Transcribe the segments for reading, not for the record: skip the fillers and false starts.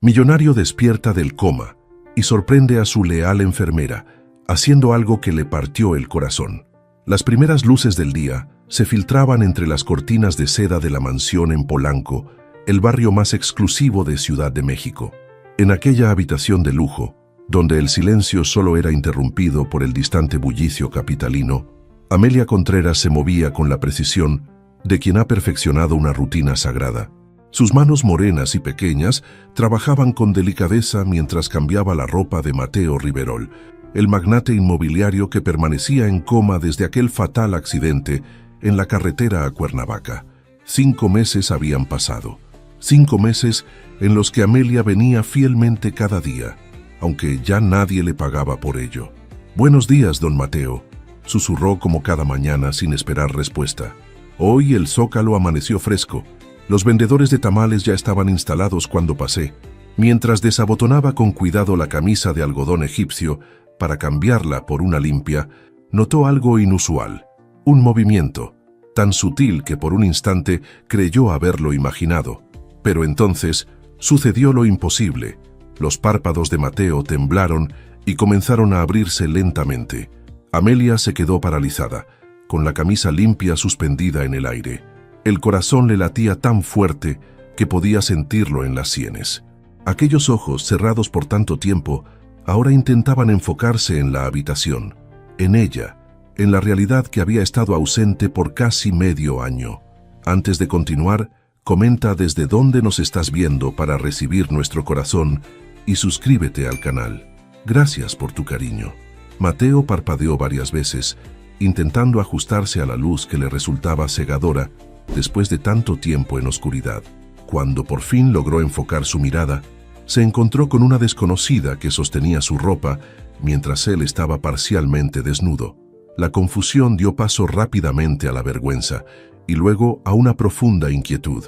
Millonario despierta del coma y sorprende a su leal enfermera, haciendo algo que le partió el corazón. Las primeras luces del día se filtraban entre las cortinas de seda de la mansión en Polanco, el barrio más exclusivo de Ciudad de México. En aquella habitación de lujo, donde el silencio solo era interrumpido por el distante bullicio capitalino, Amelia Contreras se movía con la precisión de quien ha perfeccionado una rutina sagrada. Sus manos morenas y pequeñas trabajaban con delicadeza mientras cambiaba la ropa de Mateo Riverol, el magnate inmobiliario que permanecía en coma desde aquel fatal accidente en la carretera a Cuernavaca. 5 meses habían pasado. 5 meses en los que Amelia venía fielmente cada día, aunque ya nadie le pagaba por ello. «Buenos días, don Mateo», susurró como cada mañana sin esperar respuesta. Hoy el zócalo amaneció fresco. Los vendedores de tamales ya estaban instalados cuando pasé. Mientras desabotonaba con cuidado la camisa de algodón egipcio para cambiarla por una limpia, notó algo inusual. Un movimiento, tan sutil que por un instante creyó haberlo imaginado. Pero entonces sucedió lo imposible. Los párpados de Mateo temblaron y comenzaron a abrirse lentamente. Amelia se quedó paralizada, con la camisa limpia suspendida en el aire. El corazón le latía tan fuerte que podía sentirlo en las sienes. Aquellos ojos, cerrados por tanto tiempo, ahora intentaban enfocarse en la habitación, en ella, en la realidad que había estado ausente por casi medio año. Antes de continuar, comenta desde dónde nos estás viendo para recibir nuestro corazón y suscríbete al canal. Gracias por tu cariño. Mateo parpadeó varias veces, intentando ajustarse a la luz que le resultaba cegadora después de tanto tiempo en oscuridad. Cuando por fin logró enfocar su mirada, se encontró con una desconocida que sostenía su ropa mientras él estaba parcialmente desnudo. La confusión dio paso rápidamente a la vergüenza y luego a una profunda inquietud.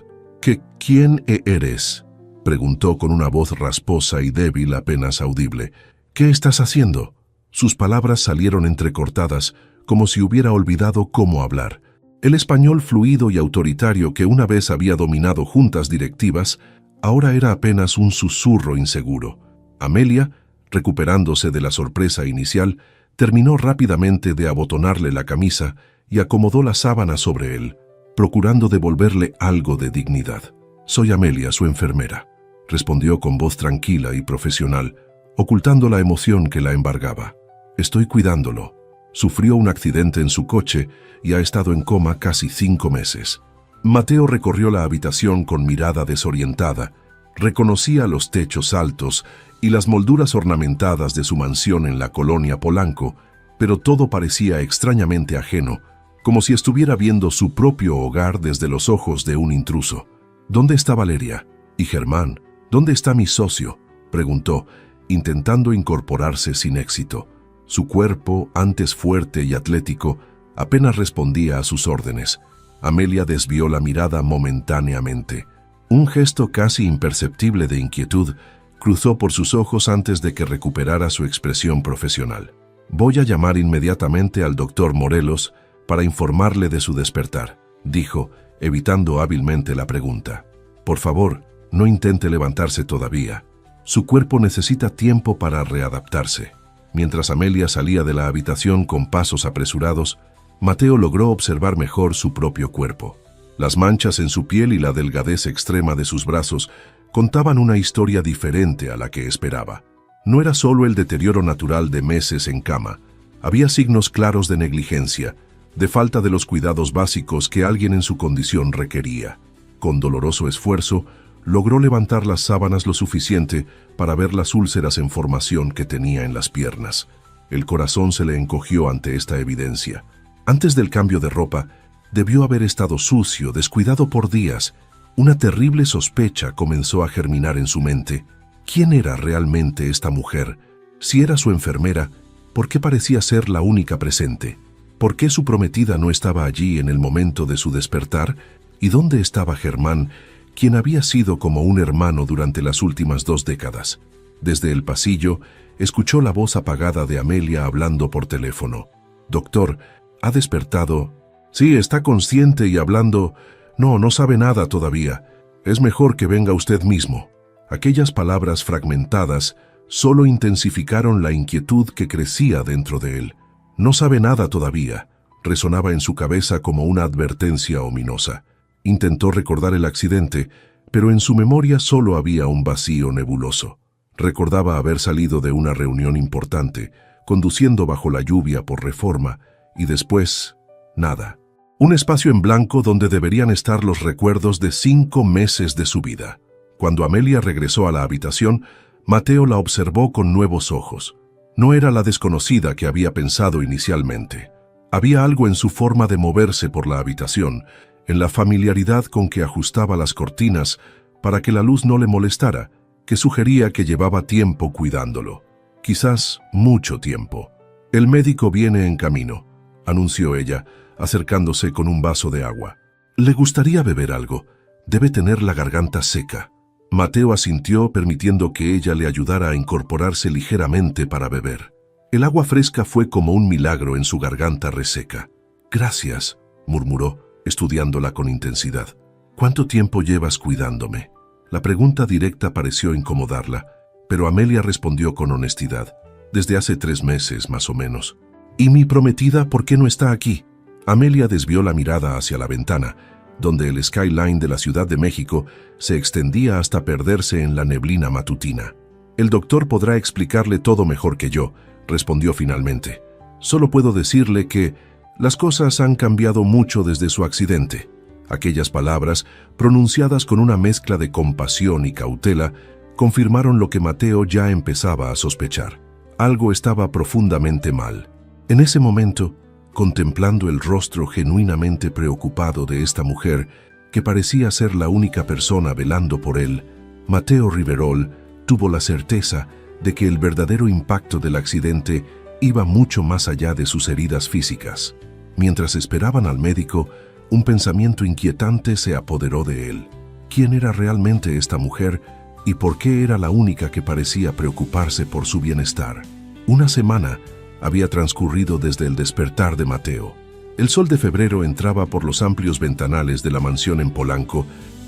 ¿Quién eres?, preguntó con una voz rasposa y débil apenas audible. «¿Qué estás haciendo?». Sus palabras salieron entrecortadas, como si hubiera olvidado cómo hablar. El español fluido y autoritario que una vez había dominado juntas directivas, ahora era apenas un susurro inseguro. Amelia, recuperándose de la sorpresa inicial, terminó rápidamente de abotonarle la camisa y acomodó la sábana sobre él, procurando devolverle algo de dignidad. «Soy Amelia, su enfermera», respondió con voz tranquila y profesional, ocultando la emoción que la embargaba. «Estoy cuidándolo. Sufrió un accidente en su coche y ha estado en coma casi 5 meses». Mateo recorrió la habitación con mirada desorientada. Reconocía los techos altos y las molduras ornamentadas de su mansión en la colonia Polanco, pero todo parecía extrañamente ajeno, como si estuviera viendo su propio hogar desde los ojos de un intruso. «¿Dónde está Valeria? ¿Y Germán? ¿Dónde está mi socio?», preguntó, intentando incorporarse sin éxito. Su cuerpo, antes fuerte y atlético, apenas respondía a sus órdenes. Amelia desvió la mirada momentáneamente. Un gesto casi imperceptible de inquietud cruzó por sus ojos antes de que recuperara su expresión profesional. «Voy a llamar inmediatamente al doctor Morelos para informarle de su despertar», dijo, evitando hábilmente la pregunta. «Por favor, no intente levantarse todavía. Su cuerpo necesita tiempo para readaptarse». Mientras Amelia salía de la habitación con pasos apresurados, Mateo logró observar mejor su propio cuerpo. Las manchas en su piel y la delgadez extrema de sus brazos contaban una historia diferente a la que esperaba. No era solo el deterioro natural de meses en cama. Había signos claros de negligencia, de falta de los cuidados básicos que alguien en su condición requería. Con doloroso esfuerzo, logró levantar las sábanas lo suficiente para ver las úlceras en formación que tenía en las piernas. El corazón se le encogió ante esta evidencia. Antes del cambio de ropa, debió haber estado sucio, descuidado por días. Una terrible sospecha comenzó a germinar en su mente. ¿Quién era realmente esta mujer? Si era su enfermera, ¿por qué parecía ser la única presente? ¿Por qué su prometida no estaba allí en el momento de su despertar? ¿Y dónde estaba Germán, quien había sido como un hermano durante las últimas 2 décadas? Desde el pasillo, escuchó la voz apagada de Amelia hablando por teléfono. «Doctor, ¿ha despertado?» «Sí, está consciente y hablando. No sabe nada todavía. Es mejor que venga usted mismo». Aquellas palabras fragmentadas solo intensificaron la inquietud que crecía dentro de él. No sabe nada todavía, resonaba en su cabeza como una advertencia ominosa. Intentó recordar el accidente, pero en su memoria solo había un vacío nebuloso. Recordaba haber salido de una reunión importante, conduciendo bajo la lluvia por Reforma, y después, nada. Un espacio en blanco donde deberían estar los recuerdos de 5 meses de su vida. Cuando Amelia regresó a la habitación, Mateo la observó con nuevos ojos. No era la desconocida que había pensado inicialmente. Había algo en su forma de moverse por la habitación, en la familiaridad con que ajustaba las cortinas para que la luz no le molestara, que sugería que llevaba tiempo cuidándolo. Quizás mucho tiempo. «El médico viene en camino», anunció ella, acercándose con un vaso de agua. «¿Le gustaría beber algo? Debe tener la garganta seca». Mateo asintió, permitiendo que ella le ayudara a incorporarse ligeramente para beber. El agua fresca fue como un milagro en su garganta reseca. «Gracias», murmuró, estudiándola con intensidad. «¿Cuánto tiempo llevas cuidándome?». La pregunta directa pareció incomodarla, pero Amelia respondió con honestidad. «Desde hace 3 meses, más o menos». «¿Y mi prometida por qué no está aquí?». Amelia desvió la mirada hacia la ventana, donde el skyline de la Ciudad de México se extendía hasta perderse en la neblina matutina. «El doctor podrá explicarle todo mejor que yo», respondió finalmente. «Solo puedo decirle que las cosas han cambiado mucho desde su accidente». Aquellas palabras, pronunciadas con una mezcla de compasión y cautela, confirmaron lo que Mateo ya empezaba a sospechar. Algo estaba profundamente mal. En ese momento, contemplando el rostro genuinamente preocupado de esta mujer, que parecía ser la única persona velando por él, Mateo Riverol tuvo la certeza de que el verdadero impacto del accidente iba mucho más allá de sus heridas físicas. Mientras esperaban al médico, un pensamiento inquietante se apoderó de él. ¿Quién era realmente esta mujer y por qué era la única que parecía preocuparse por su bienestar? Una semana había transcurrido desde el despertar de Mateo. El sol de febrero entraba por los amplios ventanales de la mansión en Polanco,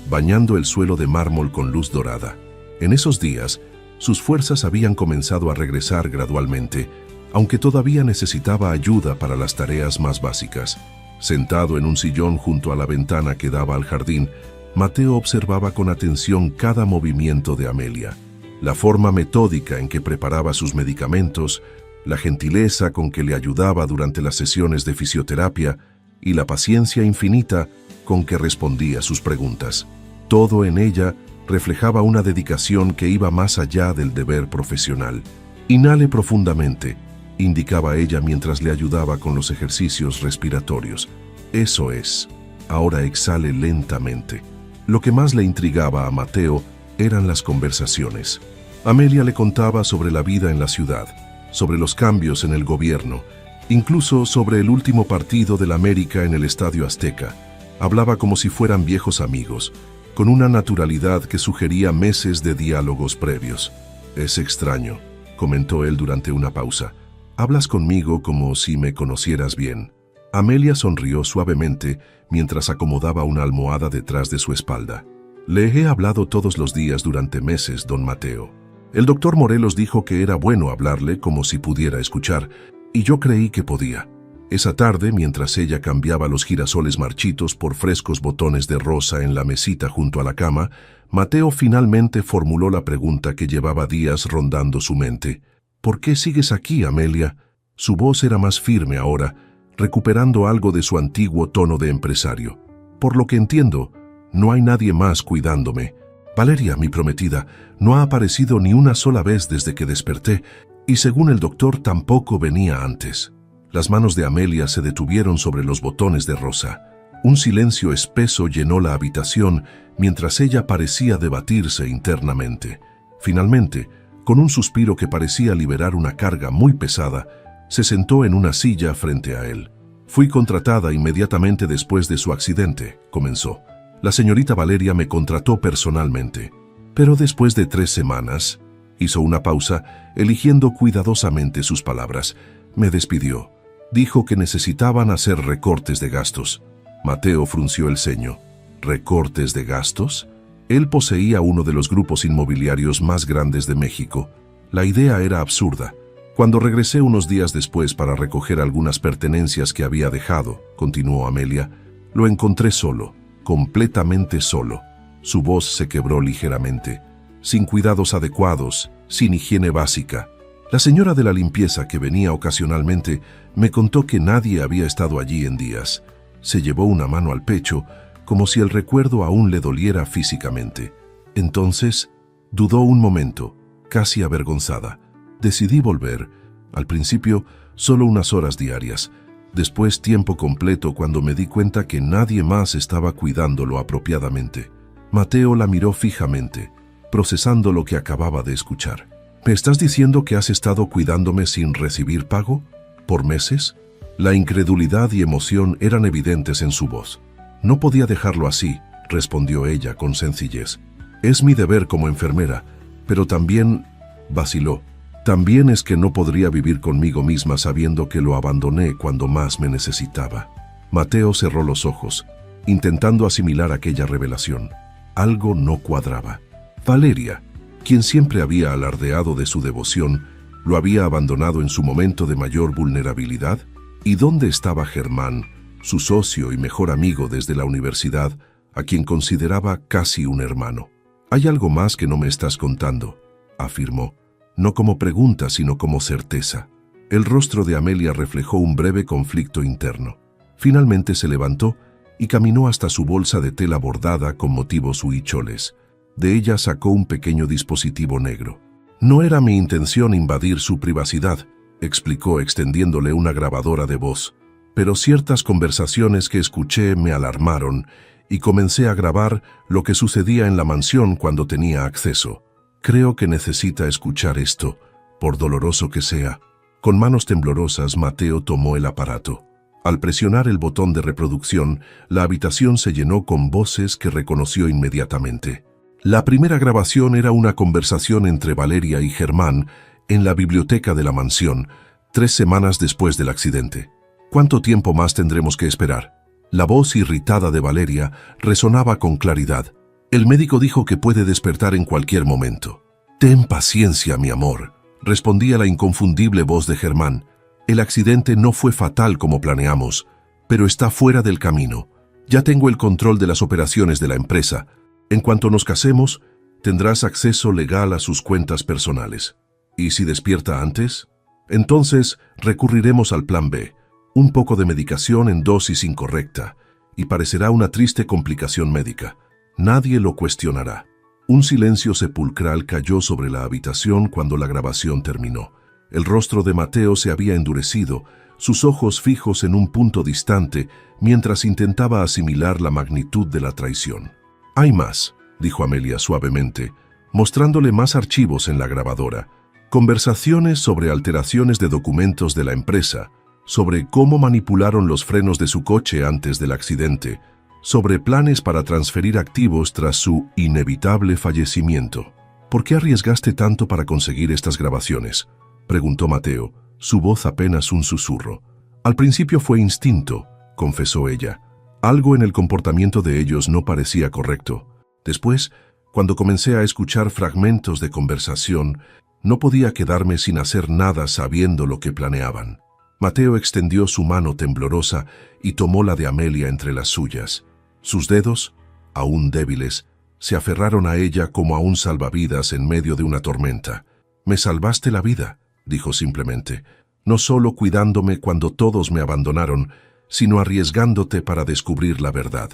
bañando el suelo de mármol con luz dorada. En esos días, sus fuerzas habían comenzado a regresar gradualmente, aunque todavía necesitaba ayuda para las tareas más básicas. Sentado en un sillón junto a la ventana que daba al jardín, Mateo observaba con atención cada movimiento de Amelia. La forma metódica en que preparaba sus medicamentos, la gentileza con que le ayudaba durante las sesiones de fisioterapia y la paciencia infinita con que respondía sus preguntas. Todo en ella reflejaba una dedicación que iba más allá del deber profesional. «Inhale profundamente», indicaba ella mientras le ayudaba con los ejercicios respiratorios. «Eso es. Ahora exhale lentamente». Lo que más le intrigaba a Mateo eran las conversaciones. Amelia le contaba sobre la vida en la ciudad, sobre los cambios en el gobierno, incluso sobre el último partido del América en el Estadio Azteca. Hablaba como si fueran viejos amigos, con una naturalidad que sugería meses de diálogos previos. «Es extraño», comentó él durante una pausa. «Hablas conmigo como si me conocieras bien». Amelia sonrió suavemente mientras acomodaba una almohada detrás de su espalda. «Le he hablado todos los días durante meses, don Mateo. El doctor Morelos dijo que era bueno hablarle como si pudiera escuchar, y yo creí que podía». Esa tarde, mientras ella cambiaba los girasoles marchitos por frescos botones de rosa en la mesita junto a la cama, Mateo finalmente formuló la pregunta que llevaba días rondando su mente. «¿Por qué sigues aquí, Amelia?». Su voz era más firme ahora, recuperando algo de su antiguo tono de empresario. «Por lo que entiendo, no hay nadie más cuidándome. Valeria, mi prometida, no ha aparecido ni una sola vez desde que desperté, y según el doctor tampoco venía antes». Las manos de Amelia se detuvieron sobre los botones de rosa. Un silencio espeso llenó la habitación mientras ella parecía debatirse internamente. Finalmente, con un suspiro que parecía liberar una carga muy pesada, se sentó en una silla frente a él. «Fui contratada inmediatamente después de su accidente», comenzó. «La señorita Valeria me contrató personalmente. Pero después de 3 semanas», hizo una pausa, eligiendo cuidadosamente sus palabras, «me despidió. Dijo que necesitaban hacer recortes de gastos». Mateo frunció el ceño. «¿Recortes de gastos?». Él poseía uno de los grupos inmobiliarios más grandes de México. La idea era absurda. Cuando regresé unos días después para recoger algunas pertenencias que había dejado, continuó Amelia, lo encontré solo, completamente solo. Su voz se quebró ligeramente, sin cuidados adecuados, sin higiene básica. La señora de la limpieza que venía ocasionalmente me contó que nadie había estado allí en días. Se llevó una mano al pecho, como si el recuerdo aún le doliera físicamente. Entonces, dudó un momento, casi avergonzada. Decidí volver, al principio solo unas horas diarias, después tiempo completo cuando me di cuenta que nadie más estaba cuidándolo apropiadamente. Mateo la miró fijamente, procesando lo que acababa de escuchar. ¿Me estás diciendo que has estado cuidándome sin recibir pago? ¿Por meses? La incredulidad y emoción eran evidentes en su voz. No podía dejarlo así, respondió ella con sencillez. Es mi deber como enfermera, pero también, vaciló, también es que no podría vivir conmigo misma sabiendo que lo abandoné cuando más me necesitaba. Mateo cerró los ojos, intentando asimilar aquella revelación. Algo no cuadraba. Valeria, quien siempre había alardeado de su devoción, lo había abandonado en su momento de mayor vulnerabilidad. ¿Y dónde estaba Germán, su socio y mejor amigo desde la universidad, a quien consideraba casi un hermano? Hay algo más que no me estás contando, afirmó, no como pregunta sino como certeza. El rostro de Amelia reflejó un breve conflicto interno. Finalmente se levantó y caminó hasta su bolsa de tela bordada con motivos huicholes. De ella sacó un pequeño dispositivo negro. No era mi intención invadir su privacidad, explicó extendiéndole una grabadora de voz, pero ciertas conversaciones que escuché me alarmaron y comencé a grabar lo que sucedía en la mansión cuando tenía acceso. Creo que necesita escuchar esto, por doloroso que sea. Con manos temblorosas, Mateo tomó el aparato. Al presionar el botón de reproducción, la habitación se llenó con voces que reconoció inmediatamente. La primera grabación era una conversación entre Valeria y Germán en la biblioteca de la mansión, 3 semanas después del accidente. ¿Cuánto tiempo más tendremos que esperar? La voz irritada de Valeria resonaba con claridad. El médico dijo que puede despertar en cualquier momento. Ten paciencia, mi amor, respondía la inconfundible voz de Germán. El accidente no fue fatal como planeamos, pero está fuera del camino. Ya tengo el control de las operaciones de la empresa. En cuanto nos casemos, tendrás acceso legal a sus cuentas personales. ¿Y si despierta antes? Entonces recurriremos al plan B, un poco de medicación en dosis incorrecta, y parecerá una triste complicación médica. Nadie lo cuestionará. Un silencio sepulcral cayó sobre la habitación cuando la grabación terminó. El rostro de Mateo se había endurecido, sus ojos fijos en un punto distante, mientras intentaba asimilar la magnitud de la traición. Hay más, dijo Amelia suavemente, mostrándole más archivos en la grabadora. Conversaciones sobre alteraciones de documentos de la empresa, sobre cómo manipularon los frenos de su coche antes del accidente, sobre planes para transferir activos tras su inevitable fallecimiento. ¿Por qué arriesgaste tanto para conseguir estas grabaciones?, preguntó Mateo, su voz apenas un susurro. Al principio fue instinto, confesó ella. Algo en el comportamiento de ellos no parecía correcto. Después, cuando comencé a escuchar fragmentos de conversación, no podía quedarme sin hacer nada sabiendo lo que planeaban. Mateo extendió su mano temblorosa y tomó la de Amelia entre las suyas. Sus dedos, aún débiles, se aferraron a ella como a un salvavidas en medio de una tormenta. «Me salvaste la vida», dijo simplemente, «no solo cuidándome cuando todos me abandonaron, sino arriesgándote para descubrir la verdad».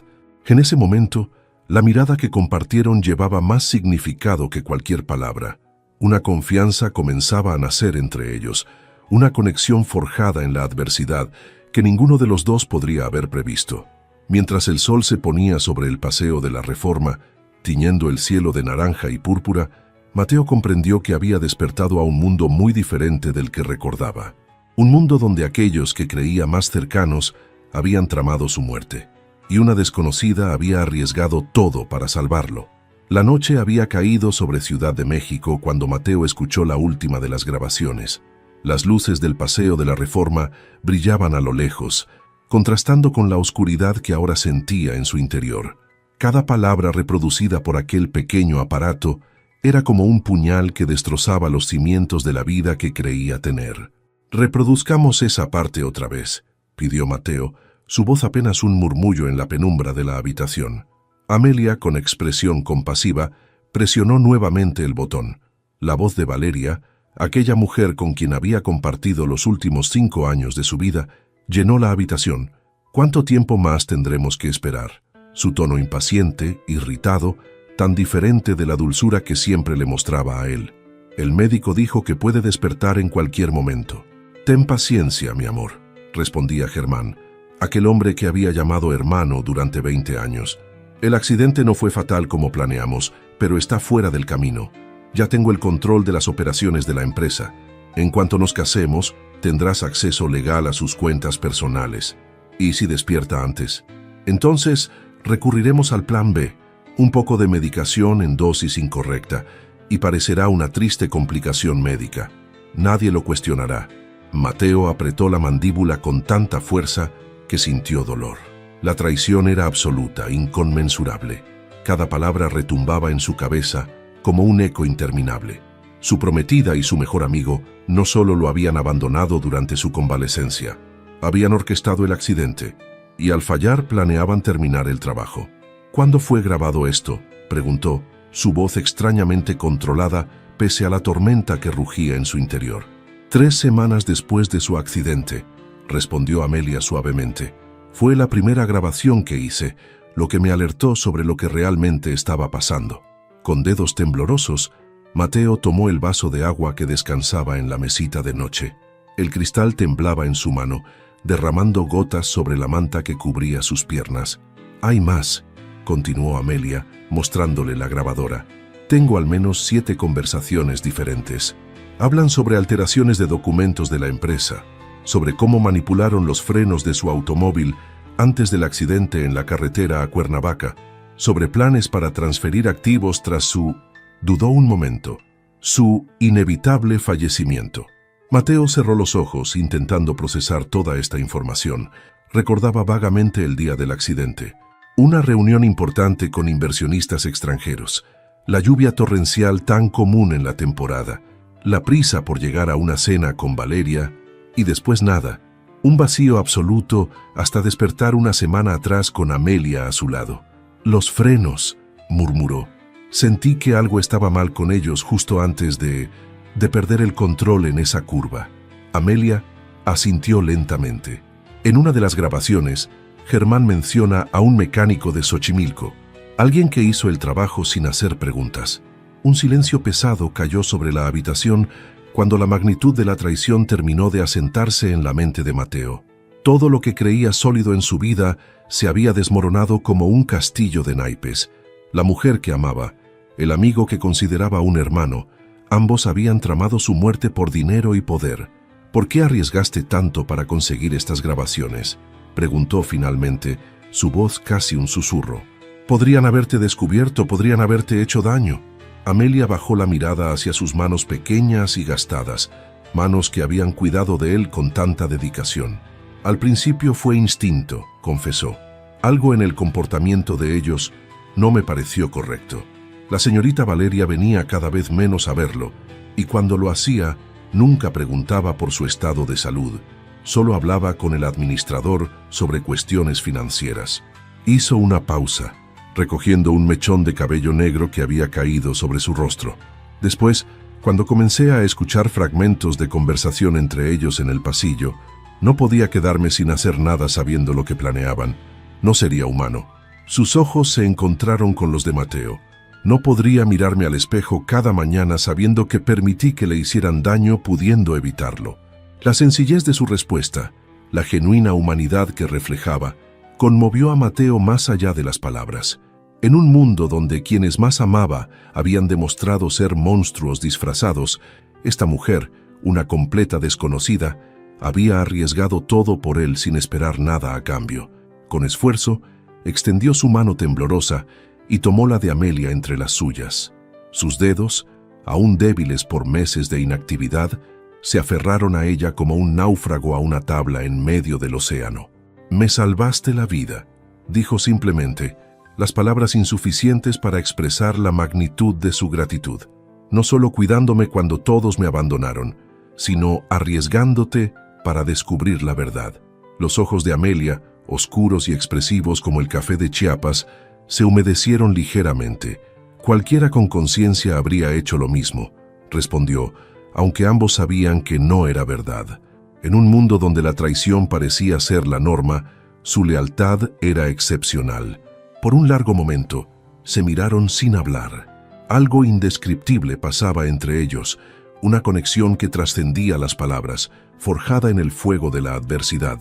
En ese momento, la mirada que compartieron llevaba más significado que cualquier palabra. Una confianza comenzaba a nacer entre ellos, una conexión forjada en la adversidad que ninguno de los dos podría haber previsto. Mientras el sol se ponía sobre el paseo de la Reforma, tiñendo el cielo de naranja y púrpura, Mateo comprendió que había despertado a un mundo muy diferente del que recordaba. Un mundo donde aquellos que creía más cercanos habían tramado su muerte, y una desconocida había arriesgado todo para salvarlo. La noche había caído sobre Ciudad de México cuando Mateo escuchó la última de las grabaciones. Las luces del paseo de la Reforma brillaban a lo lejos, contrastando con la oscuridad que ahora sentía en su interior. Cada palabra reproducida por aquel pequeño aparato era como un puñal que destrozaba los cimientos de la vida que creía tener. «Reproduzcamos esa parte otra vez», pidió Mateo, su voz apenas un murmullo en la penumbra de la habitación. Amelia, con expresión compasiva, presionó nuevamente el botón. La voz de Valeria, aquella mujer con quien había compartido los últimos 5 años de su vida, llenó la habitación. «¿Cuánto tiempo más tendremos que esperar?». Su tono impaciente, irritado, tan diferente de la dulzura que siempre le mostraba a él. «El médico dijo que puede despertar en cualquier momento». «Ten paciencia, mi amor», respondía Germán, aquel hombre que había llamado hermano durante 20 años. «El accidente no fue fatal como planeamos, pero está fuera del camino. Ya tengo el control de las operaciones de la empresa. En cuanto nos casemos, tendrás acceso legal a sus cuentas personales. ¿Y si despierta antes? Entonces, recurriremos al plan B, un poco de medicación en dosis incorrecta, y parecerá una triste complicación médica. Nadie lo cuestionará». Mateo apretó la mandíbula con tanta fuerza que sintió dolor. La traición era absoluta, inconmensurable. Cada palabra retumbaba en su cabeza como un eco interminable. Su prometida y su mejor amigo no solo lo habían abandonado durante su convalecencia, habían orquestado el accidente y al fallar planeaban terminar el trabajo. «¿Cuándo fue grabado esto?», preguntó, su voz extrañamente controlada pese a la tormenta que rugía en su interior. «3 semanas después de su accidente», respondió Amelia suavemente. «Fue la primera grabación que hice, lo que me alertó sobre lo que realmente estaba pasando». Con dedos temblorosos, Mateo tomó el vaso de agua que descansaba en la mesita de noche. El cristal temblaba en su mano, derramando gotas sobre la manta que cubría sus piernas. «Hay más», continuó Amelia, mostrándole la grabadora. «Tengo al menos 7 conversaciones diferentes. Hablan sobre alteraciones de documentos de la empresa, sobre cómo manipularon los frenos de su automóvil antes del accidente en la carretera a Cuernavaca, sobre planes para transferir activos tras su...». Dudó un momento. «Su inevitable fallecimiento». Mateo cerró los ojos intentando procesar toda esta información. Recordaba vagamente el día del accidente. Una reunión importante con inversionistas extranjeros, la lluvia torrencial tan común en la temporada, la prisa por llegar a una cena con Valeria y después nada, un vacío absoluto hasta despertar una semana atrás con Amelia a su lado. «Los frenos», murmuró. «Sentí que algo estaba mal con ellos justo antes de perder el control en esa curva». Amelia asintió lentamente. En una de las grabaciones, Germán menciona a un mecánico de Xochimilco, alguien que hizo el trabajo sin hacer preguntas. Un silencio pesado cayó sobre la habitación cuando la magnitud de la traición terminó de asentarse en la mente de Mateo. Todo lo que creía sólido en su vida se había desmoronado como un castillo de naipes. La mujer que amaba, el amigo que consideraba un hermano, ambos habían tramado su muerte por dinero y poder. «¿Por qué arriesgaste tanto para conseguir estas grabaciones?», preguntó finalmente, su voz casi un susurro. «Podrían haberte descubierto, podrían haberte hecho daño». Amelia bajó la mirada hacia sus manos pequeñas y gastadas, manos que habían cuidado de él con tanta dedicación. «Al principio fue instinto», confesó. «Algo en el comportamiento de ellos no me pareció correcto. La señorita Valeria venía cada vez menos a verlo, y cuando lo hacía, nunca preguntaba por su estado de salud. Solo hablaba con el administrador sobre cuestiones financieras». Hizo una pausa, recogiendo un mechón de cabello negro que había caído sobre su rostro. Después, cuando comencé a escuchar fragmentos de conversación entre ellos en el pasillo, no podía quedarme sin hacer nada sabiendo lo que planeaban. No sería humano. Sus ojos se encontraron con los de Mateo. No podría mirarme al espejo cada mañana sabiendo que permití que le hicieran daño pudiendo evitarlo. La sencillez de su respuesta, la genuina humanidad que reflejaba, conmovió a Mateo más allá de las palabras. En un mundo donde quienes más amaba habían demostrado ser monstruos disfrazados, esta mujer, una completa desconocida, había arriesgado todo por él sin esperar nada a cambio. Con esfuerzo, extendió su mano temblorosa y tomó la de Amelia entre las suyas. Sus dedos, aún débiles por meses de inactividad, se aferraron a ella como un náufrago a una tabla en medio del océano. «Me salvaste la vida», dijo simplemente, las palabras insuficientes para expresar la magnitud de su gratitud. No solo cuidándome cuando todos me abandonaron, sino arriesgándote para descubrir la verdad. Los ojos de Amelia, oscuros y expresivos como el café de Chiapas, se humedecieron ligeramente. Cualquiera con conciencia habría hecho lo mismo, respondió, aunque ambos sabían que no era verdad. En un mundo donde la traición parecía ser la norma, su lealtad era excepcional. Por un largo momento, se miraron sin hablar. Algo indescriptible pasaba entre ellos, una conexión que trascendía las palabras, forjada en el fuego de la adversidad.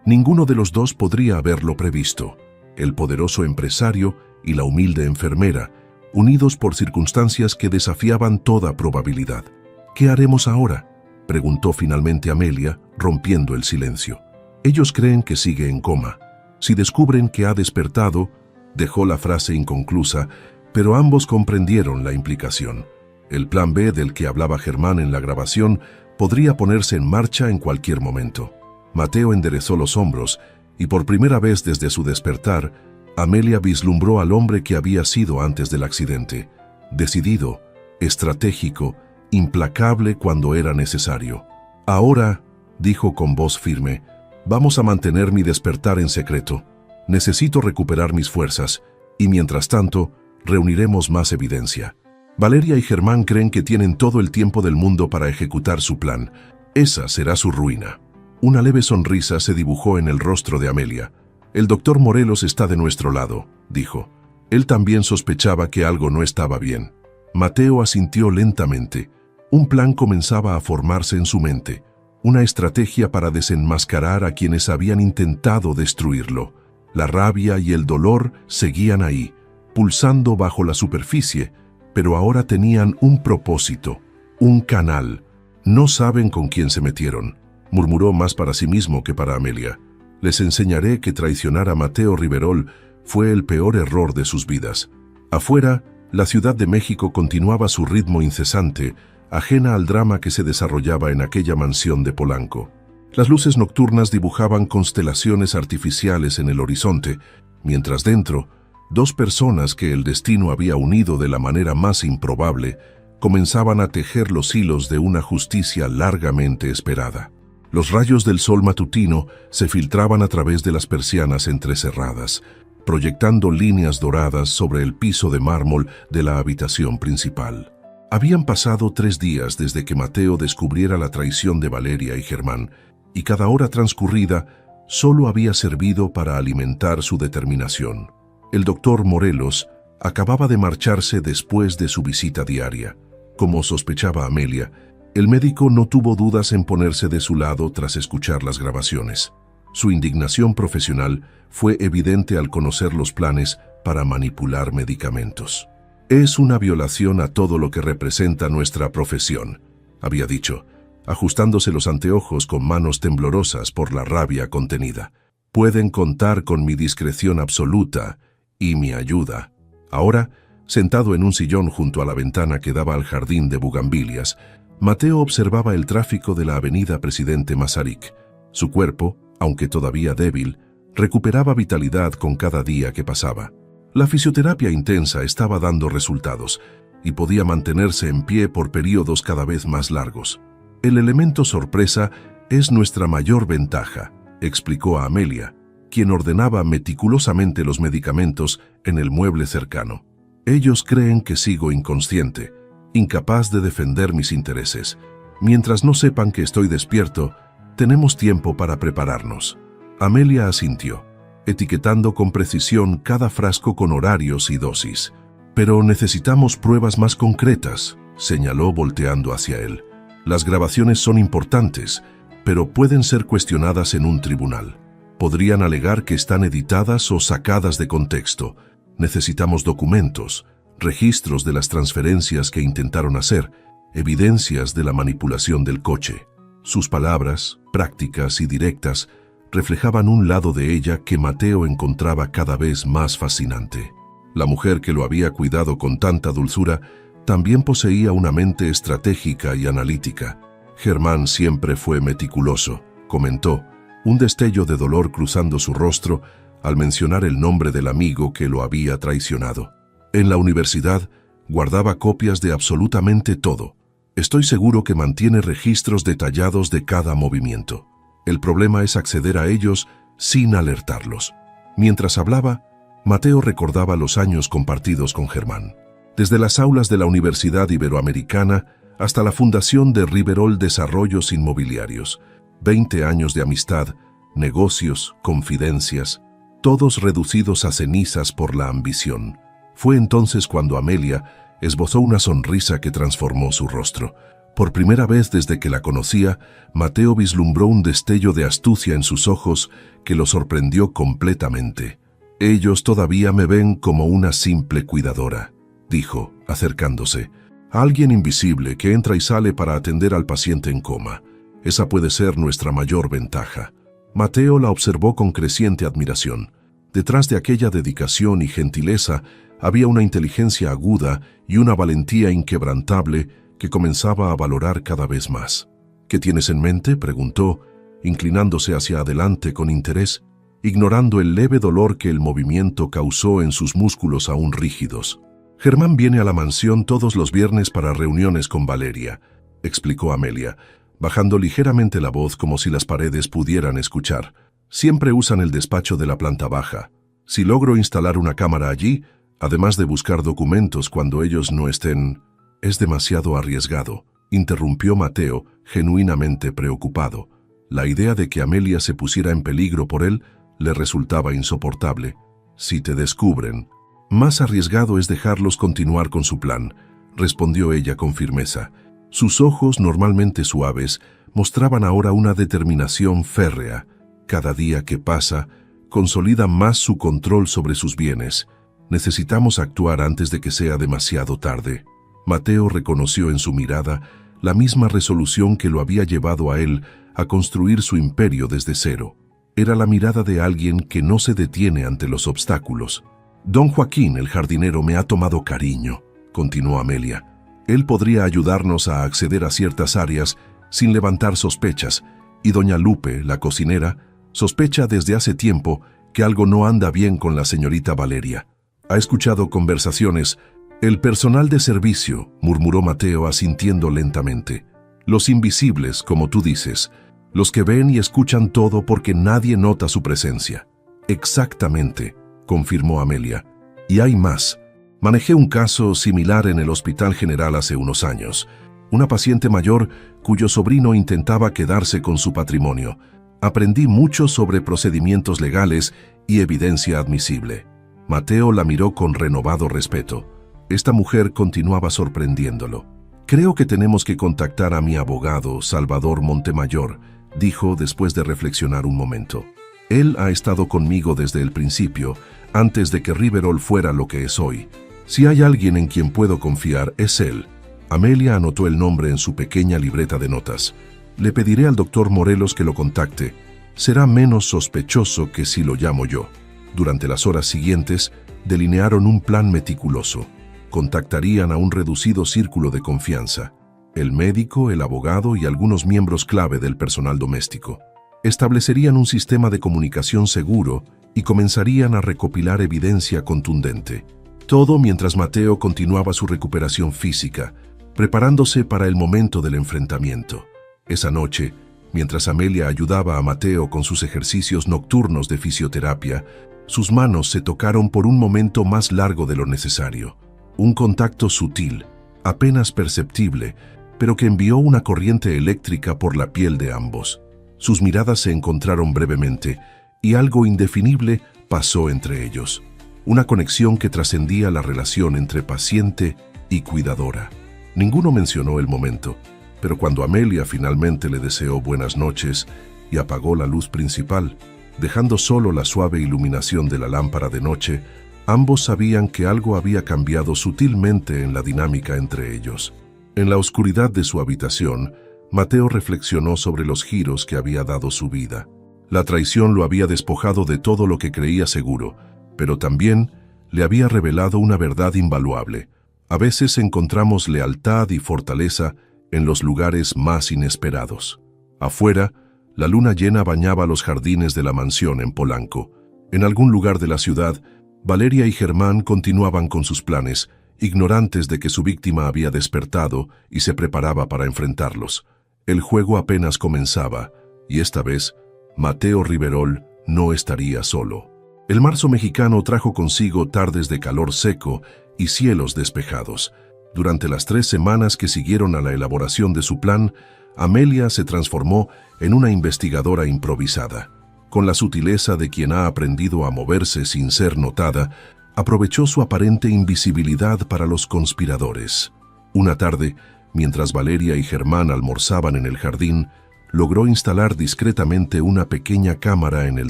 Ninguno de los dos podría haberlo previsto. El poderoso empresario y la humilde enfermera, unidos por circunstancias que desafiaban toda probabilidad. ¿Qué haremos ahora?, preguntó finalmente Amelia, rompiendo el silencio. Ellos creen que sigue en coma. Si descubren que ha despertado, dejó la frase inconclusa, pero ambos comprendieron la implicación. El plan B del que hablaba Germán en la grabación podría ponerse en marcha en cualquier momento. Mateo enderezó los hombros y por primera vez desde su despertar, Amelia vislumbró al hombre que había sido antes del accidente. Decidido, estratégico, implacable cuando era necesario. Ahora, dijo con voz firme, vamos a mantener mi despertar en secreto. Necesito recuperar mis fuerzas y mientras tanto, reuniremos más evidencia. Valeria y Germán creen que tienen todo el tiempo del mundo para ejecutar su plan. Esa será su ruina. Una leve sonrisa se dibujó en el rostro de Amelia. El doctor Morelos está de nuestro lado, dijo. Él también sospechaba que algo no estaba bien. Mateo asintió lentamente. Un plan comenzaba a formarse en su mente, una estrategia para desenmascarar a quienes habían intentado destruirlo. La rabia y el dolor seguían ahí, pulsando bajo la superficie, pero ahora tenían un propósito, un canal. No saben con quién se metieron, murmuró más para sí mismo que para Amelia. Les enseñaré que traicionar a Mateo Riverol fue el peor error de sus vidas. Afuera, la Ciudad de México continuaba su ritmo incesante, ajena al drama que se desarrollaba en aquella mansión de Polanco. Las luces nocturnas dibujaban constelaciones artificiales en el horizonte, mientras dentro, dos personas que el destino había unido de la manera más improbable comenzaban a tejer los hilos de una justicia largamente esperada. Los rayos del sol matutino se filtraban a través de las persianas entrecerradas, proyectando líneas doradas sobre el piso de mármol de la habitación principal. Habían pasado 3 días desde que Mateo descubriera la traición de Valeria y Germán, y cada hora transcurrida solo había servido para alimentar su determinación. El doctor Morelos acababa de marcharse después de su visita diaria. Como sospechaba Amelia, el médico no tuvo dudas en ponerse de su lado tras escuchar las grabaciones. Su indignación profesional fue evidente al conocer los planes para manipular medicamentos. Es una violación a todo lo que representa nuestra profesión, había dicho, ajustándose los anteojos con manos temblorosas por la rabia contenida. Pueden contar con mi discreción absoluta y mi ayuda. Ahora, sentado en un sillón junto a la ventana que daba al jardín de bugambilias, Mateo observaba el tráfico de la avenida Presidente Masaryk. Su cuerpo, aunque todavía débil, recuperaba vitalidad con cada día que pasaba. La fisioterapia intensa estaba dando resultados y podía mantenerse en pie por periodos cada vez más largos. El elemento sorpresa es nuestra mayor ventaja, explicó a Amelia, quien ordenaba meticulosamente los medicamentos en el mueble cercano. Ellos creen que sigo inconsciente, incapaz de defender mis intereses. Mientras no sepan que estoy despierto, tenemos tiempo para prepararnos. Amelia asintió, etiquetando con precisión cada frasco con horarios y dosis. Pero necesitamos pruebas más concretas, señaló volteando hacia él. Las grabaciones son importantes, pero pueden ser cuestionadas en un tribunal. Podrían alegar que están editadas o sacadas de contexto. Necesitamos documentos, registros de las transferencias que intentaron hacer, evidencias de la manipulación del coche. Sus palabras, prácticas y directas, reflejaban un lado de ella que Mateo encontraba cada vez más fascinante. La mujer que lo había cuidado con tanta dulzura también poseía una mente estratégica y analítica. Germán siempre fue meticuloso, comentó, un destello de dolor cruzando su rostro al mencionar el nombre del amigo que lo había traicionado. En la universidad guardaba copias de absolutamente todo. Estoy seguro que mantiene registros detallados de cada movimiento. El problema es acceder a ellos sin alertarlos. Mientras hablaba, Mateo recordaba los años compartidos con Germán. Desde las aulas de la Universidad Iberoamericana hasta la fundación de Riverol Desarrollos Inmobiliarios. 20 años de amistad, negocios, confidencias, todos reducidos a cenizas por la ambición. Fue entonces cuando Amelia esbozó una sonrisa que transformó su rostro. Por primera vez desde que la conocía, Mateo vislumbró un destello de astucia en sus ojos que lo sorprendió completamente. «Ellos todavía me ven como una simple cuidadora», dijo, acercándose. «Alguien invisible que entra y sale para atender al paciente en coma. Esa puede ser nuestra mayor ventaja». Mateo la observó con creciente admiración. Detrás de aquella dedicación y gentileza había una inteligencia aguda y una valentía inquebrantable que comenzaba a valorar cada vez más. «¿Qué tienes en mente?», preguntó, inclinándose hacia adelante con interés, ignorando el leve dolor que el movimiento causó en sus músculos aún rígidos. «Germán viene a la mansión todos los viernes para reuniones con Valeria», explicó Amelia, bajando ligeramente la voz como si las paredes pudieran escuchar. «Siempre usan el despacho de la planta baja. Si logro instalar una cámara allí, además de buscar documentos cuando ellos no estén...» «Es demasiado arriesgado», interrumpió Mateo, genuinamente preocupado. La idea de que Amelia se pusiera en peligro por él le resultaba insoportable. «Si te descubren...» «Más arriesgado es dejarlos continuar con su plan», respondió ella con firmeza. Sus ojos, normalmente suaves, mostraban ahora una determinación férrea. «Cada día que pasa, consolida más su control sobre sus bienes. Necesitamos actuar antes de que sea demasiado tarde». Mateo reconoció en su mirada la misma resolución que lo había llevado a él a construir su imperio desde cero. Era la mirada de alguien que no se detiene ante los obstáculos. «Don Joaquín, el jardinero, me ha tomado cariño», continuó Amelia. «Él podría ayudarnos a acceder a ciertas áreas sin levantar sospechas, y doña Lupe, la cocinera, sospecha desde hace tiempo que algo no anda bien con la señorita Valeria. Ha escuchado conversaciones...» «El personal de servicio», murmuró Mateo asintiendo lentamente. «Los invisibles, como tú dices, los que ven y escuchan todo porque nadie nota su presencia». «Exactamente», confirmó Amelia. «Y hay más. Manejé un caso similar en el Hospital General hace unos años. Una paciente mayor cuyo sobrino intentaba quedarse con su patrimonio. Aprendí mucho sobre procedimientos legales y evidencia admisible». Mateo la miró con renovado respeto. Esta mujer continuaba sorprendiéndolo. «Creo que tenemos que contactar a mi abogado, Salvador Montemayor», dijo después de reflexionar un momento. «Él ha estado conmigo desde el principio, antes de que Riverol fuera lo que es hoy. Si hay alguien en quien puedo confiar, es él». Amelia anotó el nombre en su pequeña libreta de notas. «Le pediré al doctor Morelos que lo contacte. Será menos sospechoso que si lo llamo yo». Durante las horas siguientes, delinearon un plan meticuloso. Contactarían a un reducido círculo de confianza: el médico, el abogado y algunos miembros clave del personal doméstico. Establecerían un sistema de comunicación seguro y comenzarían a recopilar evidencia contundente. Todo mientras Mateo continuaba su recuperación física, preparándose para el momento del enfrentamiento. Esa noche, mientras Amelia ayudaba a Mateo con sus ejercicios nocturnos de fisioterapia, sus manos se tocaron por un momento más largo de lo necesario. Un contacto sutil, apenas perceptible, pero que envió una corriente eléctrica por la piel de ambos. Sus miradas se encontraron brevemente y algo indefinible pasó entre ellos. Una conexión que trascendía la relación entre paciente y cuidadora. Ninguno mencionó el momento, pero cuando Amelia finalmente le deseó buenas noches y apagó la luz principal, dejando solo la suave iluminación de la lámpara de noche, ambos sabían que algo había cambiado sutilmente en la dinámica entre ellos. En la oscuridad de su habitación, Mateo reflexionó sobre los giros que había dado su vida. La traición lo había despojado de todo lo que creía seguro, pero también le había revelado una verdad invaluable. A veces encontramos lealtad y fortaleza en los lugares más inesperados. Afuera, la luna llena bañaba los jardines de la mansión en Polanco. En algún lugar de la ciudad, Valeria y Germán continuaban con sus planes, ignorantes de que su víctima había despertado y se preparaba para enfrentarlos. El juego apenas comenzaba, y esta vez, Mateo Riverol no estaría solo. El marzo mexicano trajo consigo tardes de calor seco y cielos despejados. Durante las 3 semanas que siguieron a la elaboración de su plan, Amelia se transformó en una investigadora improvisada. Con la sutileza de quien ha aprendido a moverse sin ser notada, aprovechó su aparente invisibilidad para los conspiradores. Una tarde, mientras Valeria y Germán almorzaban en el jardín, logró instalar discretamente una pequeña cámara en el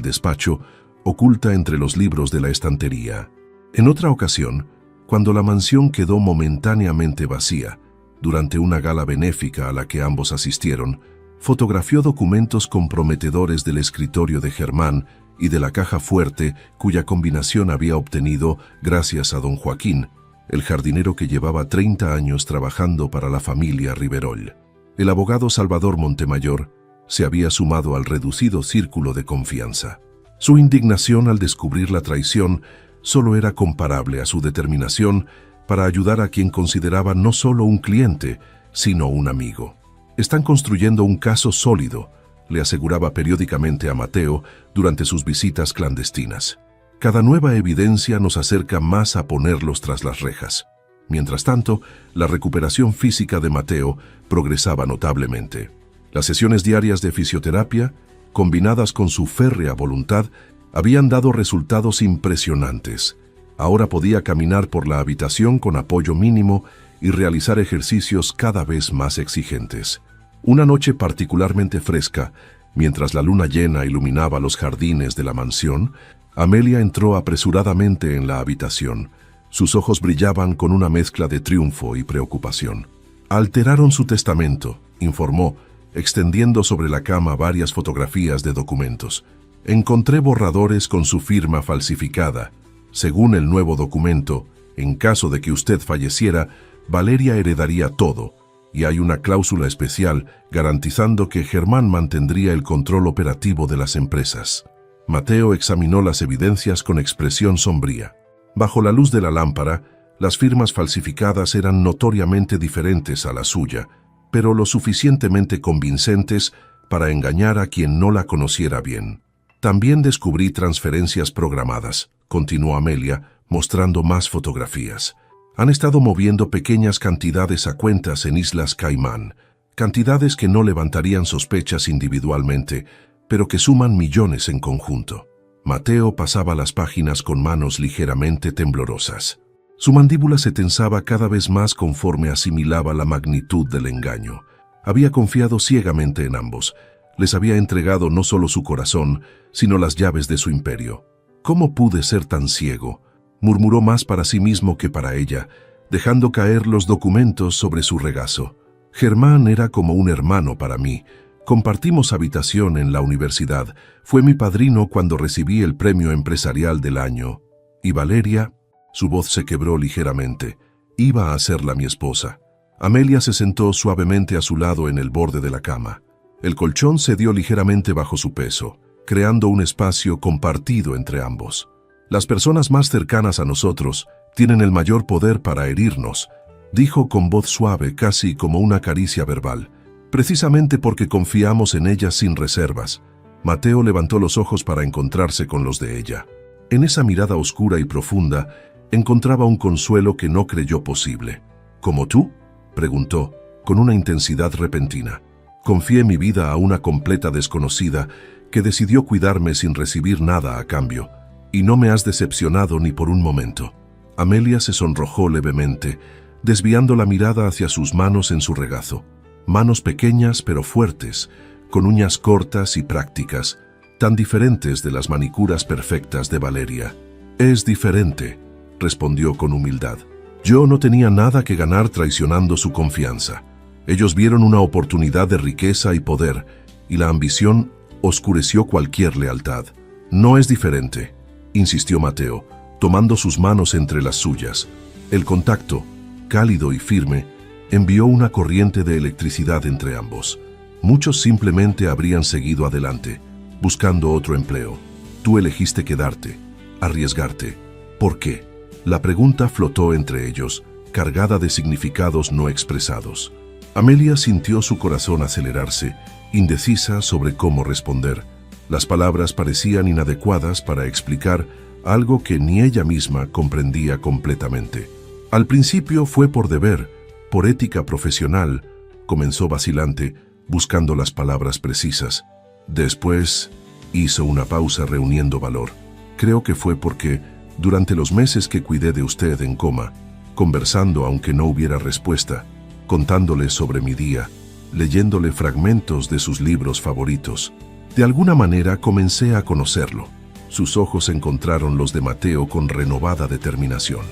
despacho, oculta entre los libros de la estantería. En otra ocasión, cuando la mansión quedó momentáneamente vacía, durante una gala benéfica a la que ambos asistieron, fotografió documentos comprometedores del escritorio de Germán y de la caja fuerte cuya combinación había obtenido gracias a don Joaquín, el jardinero que llevaba 30 años trabajando para la familia Riverol. El abogado Salvador Montemayor se había sumado al reducido círculo de confianza. Su indignación al descubrir la traición solo era comparable a su determinación para ayudar a quien consideraba no solo un cliente, sino un amigo. «Están construyendo un caso sólido», le aseguraba periódicamente a Mateo durante sus visitas clandestinas. «Cada nueva evidencia nos acerca más a ponerlos tras las rejas». Mientras tanto, la recuperación física de Mateo progresaba notablemente. Las sesiones diarias de fisioterapia, combinadas con su férrea voluntad, habían dado resultados impresionantes. Ahora podía caminar por la habitación con apoyo mínimo y realizar ejercicios cada vez más exigentes. Una noche particularmente fresca, mientras la luna llena iluminaba los jardines de la mansión, Amelia entró apresuradamente en la habitación. Sus ojos brillaban con una mezcla de triunfo y preocupación. «Alteraron su testamento», informó, extendiendo sobre la cama varias fotografías de documentos. «Encontré borradores con su firma falsificada. Según el nuevo documento, en caso de que usted falleciera, Valeria heredaría todo, y hay una cláusula especial garantizando que Germán mantendría el control operativo de las empresas». Mateo examinó las evidencias con expresión sombría. Bajo la luz de la lámpara, las firmas falsificadas eran notoriamente diferentes a la suya, pero lo suficientemente convincentes para engañar a quien no la conociera bien. «También descubrí transferencias programadas», continuó Amelia, mostrando más fotografías. «Han estado moviendo pequeñas cantidades a cuentas en Islas Caimán, cantidades que no levantarían sospechas individualmente, pero que suman millones en conjunto». Mateo pasaba las páginas con manos ligeramente temblorosas. Su mandíbula se tensaba cada vez más conforme asimilaba la magnitud del engaño. Había confiado ciegamente en ambos. Les había entregado no solo su corazón, sino las llaves de su imperio. «¿Cómo pude ser tan ciego?», murmuró más para sí mismo que para ella, dejando caer los documentos sobre su regazo. «Germán era como un hermano para mí. Compartimos habitación en la universidad. Fue mi padrino cuando recibí el premio empresarial del año. Y Valeria», su voz se quebró ligeramente, «iba a serla mi esposa». Amelia se sentó suavemente a su lado en el borde de la cama. El colchón cedió ligeramente bajo su peso, creando un espacio compartido entre ambos. «Las personas más cercanas a nosotros tienen el mayor poder para herirnos», dijo con voz suave, casi como una caricia verbal. «Precisamente porque confiamos en ellas sin reservas». Mateo levantó los ojos para encontrarse con los de ella. En esa mirada oscura y profunda encontraba un consuelo que no creyó posible. «¿Como tú?», preguntó, con una intensidad repentina. «Confié mi vida a una completa desconocida que decidió cuidarme sin recibir nada a cambio, y no me has decepcionado ni por un momento». Amelia se sonrojó levemente, desviando la mirada hacia sus manos en su regazo. Manos pequeñas pero fuertes, con uñas cortas y prácticas, tan diferentes de las manicuras perfectas de Valeria. «Es diferente», respondió con humildad. «Yo no tenía nada que ganar traicionando su confianza. Ellos vieron una oportunidad de riqueza y poder, y la ambición oscureció cualquier lealtad». «No es diferente», insistió Mateo, tomando sus manos entre las suyas. El contacto, cálido y firme, envió una corriente de electricidad entre ambos. Muchos simplemente habrían seguido adelante, buscando otro empleo. Tú elegiste quedarte, arriesgarte. ¿Por qué? La pregunta flotó entre ellos, cargada de significados no expresados. Amelia sintió su corazón acelerarse, indecisa sobre cómo responder. Las palabras parecían inadecuadas para explicar algo que ni ella misma comprendía completamente. Al principio fue por deber, por ética profesional, comenzó vacilante, buscando las palabras precisas. Después hizo una pausa reuniendo valor. Creo que fue porque, durante los meses que cuidé de usted en coma, conversando aunque no hubiera respuesta, contándole sobre mi día, leyéndole fragmentos de sus libros favoritos, de alguna manera comencé a conocerlo. Sus ojos encontraron los de Mateo con renovada determinación.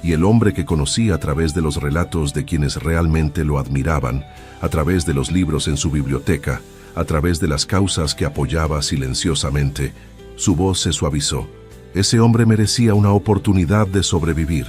Y el hombre que conocí a través de los relatos de quienes realmente lo admiraban, a través de los libros en su biblioteca, a través de las causas que apoyaba silenciosamente, su voz se suavizó. Ese hombre merecía una oportunidad de sobrevivir.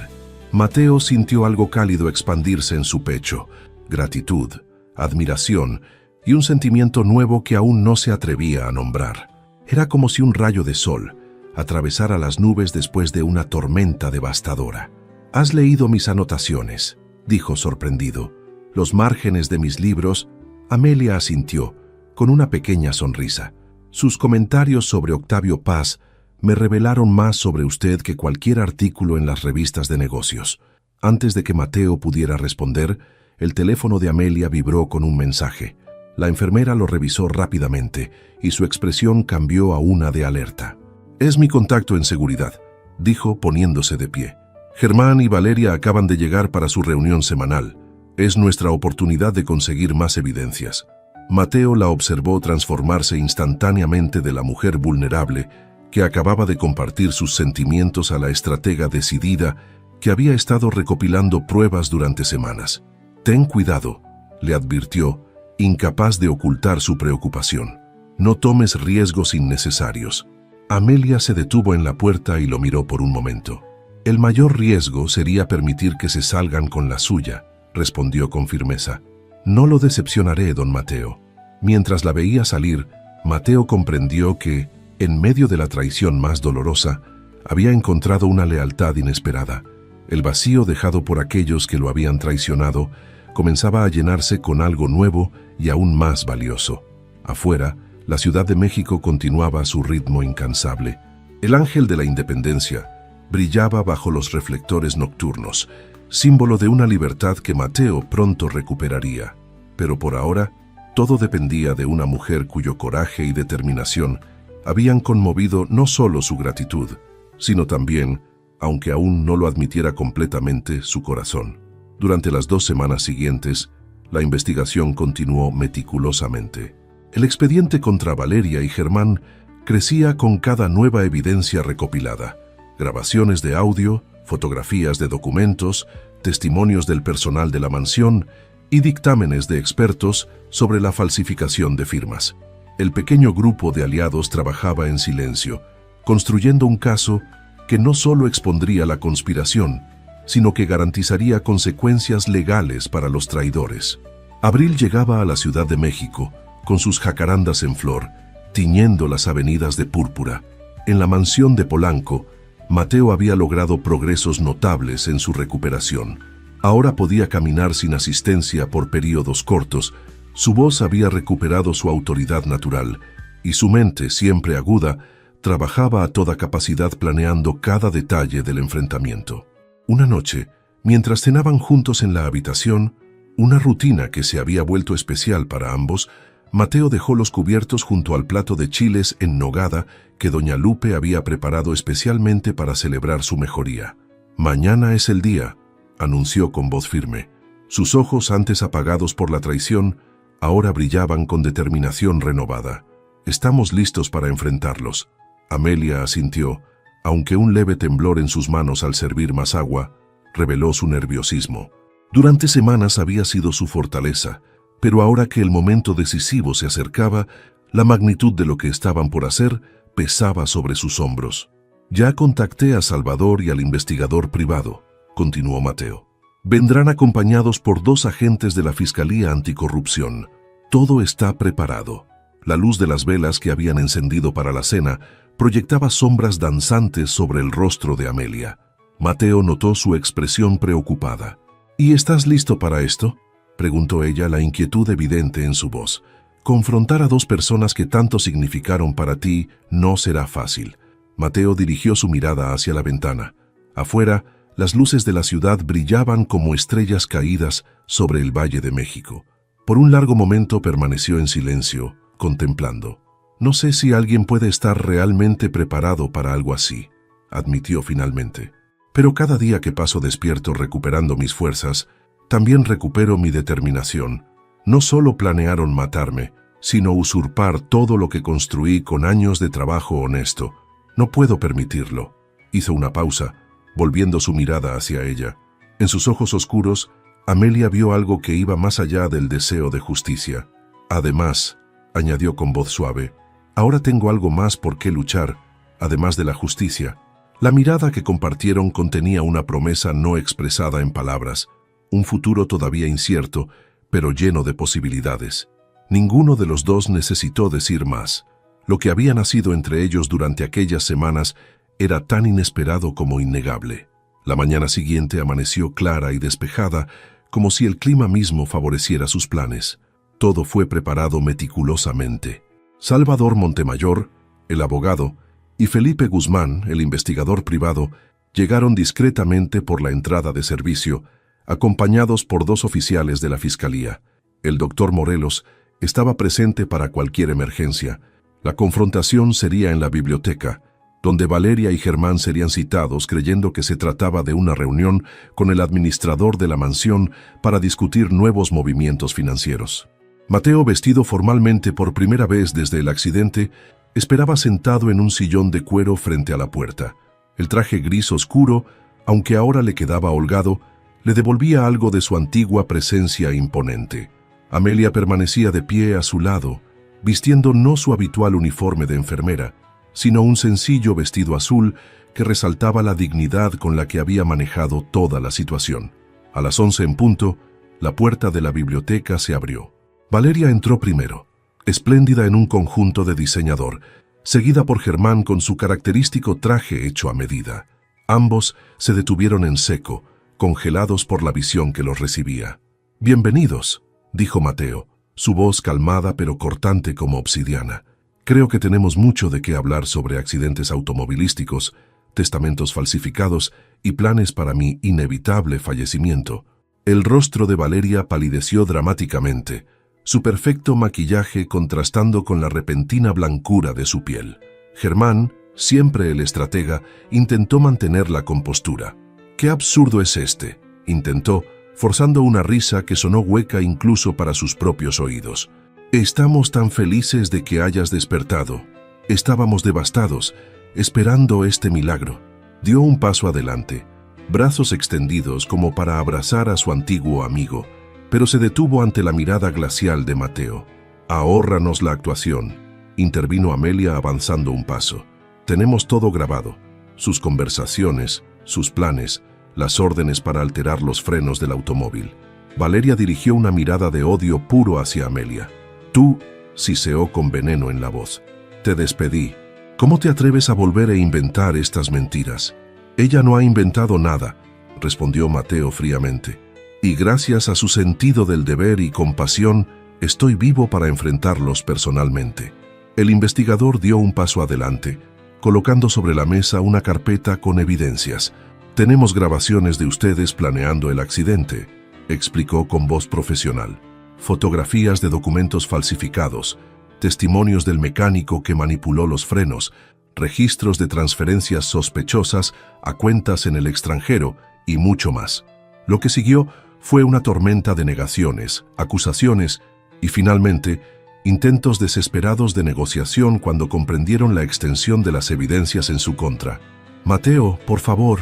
Mateo sintió algo cálido expandirse en su pecho, gratitud, admiración y un sentimiento nuevo que aún no se atrevía a nombrar. Era como si un rayo de sol atravesara las nubes después de una tormenta devastadora. «¿Has leído mis anotaciones?», dijo sorprendido. «Los márgenes de mis libros». Amelia asintió, con una pequeña sonrisa. «Sus comentarios sobre Octavio Paz me revelaron más sobre usted que cualquier artículo en las revistas de negocios». Antes de que Mateo pudiera responder, el teléfono de Amelia vibró con un mensaje. La enfermera lo revisó rápidamente y su expresión cambió a una de alerta. «Es mi contacto en seguridad», dijo poniéndose de pie. «Germán y Valeria acaban de llegar para su reunión semanal. Es nuestra oportunidad de conseguir más evidencias». Mateo la observó transformarse instantáneamente de la mujer vulnerable que acababa de compartir sus sentimientos a la estratega decidida que había estado recopilando pruebas durante semanas. «Ten cuidado», le advirtió, incapaz de ocultar su preocupación. «No tomes riesgos innecesarios». Amelia se detuvo en la puerta y lo miró por un momento. «El mayor riesgo sería permitir que se salgan con la suya», respondió con firmeza. «No lo decepcionaré, don Mateo». Mientras la veía salir, Mateo comprendió que, en medio de la traición más dolorosa, había encontrado una lealtad inesperada. El vacío dejado por aquellos que lo habían traicionado comenzaba a llenarse con algo nuevo y aún más valioso. Afuera, la Ciudad de México continuaba su ritmo incansable. El ángel de la independencia brillaba bajo los reflectores nocturnos, símbolo de una libertad que Mateo pronto recuperaría. Pero por ahora, todo dependía de una mujer cuyo coraje y determinación habían conmovido no solo su gratitud, sino también, aunque aún no lo admitiera completamente, su corazón. Durante las 2 semanas siguientes, la investigación continuó meticulosamente. El expediente contra Valeria y Germán crecía con cada nueva evidencia recopilada. Grabaciones de audio, fotografías de documentos, testimonios del personal de la mansión y dictámenes de expertos sobre la falsificación de firmas. El pequeño grupo de aliados trabajaba en silencio, construyendo un caso que no solo expondría la conspiración, sino que garantizaría consecuencias legales para los traidores. Abril llegaba a la Ciudad de México, con sus jacarandas en flor, tiñendo las avenidas de púrpura. En la mansión de Polanco, Mateo había logrado progresos notables en su recuperación. Ahora podía caminar sin asistencia por periodos cortos, su voz había recuperado su autoridad natural, y su mente, siempre aguda, trabajaba a toda capacidad planeando cada detalle del enfrentamiento. Una noche, mientras cenaban juntos en la habitación, una rutina que se había vuelto especial para ambos, Mateo dejó los cubiertos junto al plato de chiles en nogada que doña Lupe había preparado especialmente para celebrar su mejoría. «Mañana es el día», anunció con voz firme. Sus ojos, antes apagados por la traición, ahora brillaban con determinación renovada. «Estamos listos para enfrentarlos». Amelia asintió, aunque un leve temblor en sus manos al servir más agua reveló su nerviosismo. Durante semanas había sido su fortaleza, pero ahora que el momento decisivo se acercaba, la magnitud de lo que estaban por hacer pesaba sobre sus hombros. «Ya contacté a Salvador y al investigador privado», continuó Mateo. «Vendrán acompañados por 2 agentes de la Fiscalía Anticorrupción. Todo está preparado». La luz de las velas que habían encendido para la cena proyectaba sombras danzantes sobre el rostro de Amelia. Mateo notó su expresión preocupada. ¿Y estás listo para esto?, preguntó ella, la inquietud evidente en su voz. Confrontar a dos personas que tanto significaron para ti no será fácil. Mateo dirigió su mirada hacia la ventana. Afuera, las luces de la ciudad brillaban como estrellas caídas sobre el Valle de México. Por un largo momento permaneció en silencio, contemplando. No sé si alguien puede estar realmente preparado para algo así, admitió finalmente. Pero cada día que paso despierto recuperando mis fuerzas, también recupero mi determinación. No solo planearon matarme, sino usurpar todo lo que construí con años de trabajo honesto. No puedo permitirlo. Hizo una pausa, volviendo su mirada hacia ella. En sus ojos oscuros, Amelia vio algo que iba más allá del deseo de justicia. Además, añadió con voz suave, ahora tengo algo más por qué luchar, además de la justicia. La mirada que compartieron contenía una promesa no expresada en palabras, un futuro todavía incierto, pero lleno de posibilidades. Ninguno de los dos necesitó decir más. Lo que había nacido entre ellos durante aquellas semanas era tan inesperado como innegable. La mañana siguiente amaneció clara y despejada, como si el clima mismo favoreciera sus planes. Todo fue preparado meticulosamente. Salvador Montemayor, el abogado, y Felipe Guzmán, el investigador privado, llegaron discretamente por la entrada de servicio, acompañados por dos oficiales de la Fiscalía. El doctor Morelos estaba presente para cualquier emergencia. La confrontación sería en la biblioteca, donde Valeria y Germán serían citados creyendo que se trataba de una reunión con el administrador de la mansión para discutir nuevos movimientos financieros. Mateo, vestido formalmente por primera vez desde el accidente, esperaba sentado en un sillón de cuero frente a la puerta. El traje gris oscuro, aunque ahora le quedaba holgado, le devolvía algo de su antigua presencia imponente. Amelia permanecía de pie a su lado, vistiendo no su habitual uniforme de enfermera, sino un sencillo vestido azul que resaltaba la dignidad con la que había manejado toda la situación. A las 11 en punto, la puerta de la biblioteca se abrió. Valeria entró primero, espléndida en un conjunto de diseñador, seguida por Germán con su característico traje hecho a medida. Ambos se detuvieron en seco, congelados por la visión que los recibía. «Bienvenidos», dijo Mateo, su voz calmada pero cortante como obsidiana. «Creo que tenemos mucho de qué hablar sobre accidentes automovilísticos, testamentos falsificados y planes para mi inevitable fallecimiento». El rostro de Valeria palideció dramáticamente, su perfecto maquillaje contrastando con la repentina blancura de su piel. Germán, siempre el estratega, intentó mantener la compostura. «¿Qué absurdo es este?», intentó, forzando una risa que sonó hueca incluso para sus propios oídos. «Estamos tan felices de que hayas despertado. Estábamos devastados, esperando este milagro». Dio un paso adelante, brazos extendidos como para abrazar a su antiguo amigo, pero se detuvo ante la mirada glacial de Mateo. «Ahórranos la actuación», intervino Amelia avanzando un paso. «Tenemos todo grabado, sus conversaciones, sus planes, las órdenes para alterar los frenos del automóvil». Valeria dirigió una mirada de odio puro hacia Amelia. «Tú», siseó con veneno en la voz, «te despedí. ¿Cómo te atreves a volver a inventar estas mentiras?». «Ella no ha inventado nada», respondió Mateo fríamente. «Y gracias a su sentido del deber y compasión, estoy vivo para enfrentarlos personalmente». El investigador dio un paso adelante, colocando sobre la mesa una carpeta con evidencias. «Tenemos grabaciones de ustedes planeando el accidente», explicó con voz profesional. «Fotografías de documentos falsificados, testimonios del mecánico que manipuló los frenos, registros de transferencias sospechosas a cuentas en el extranjero y mucho más». Lo que siguió fue una tormenta de negaciones, acusaciones y, finalmente, intentos desesperados de negociación cuando comprendieron la extensión de las evidencias en su contra. «Mateo, por favor»,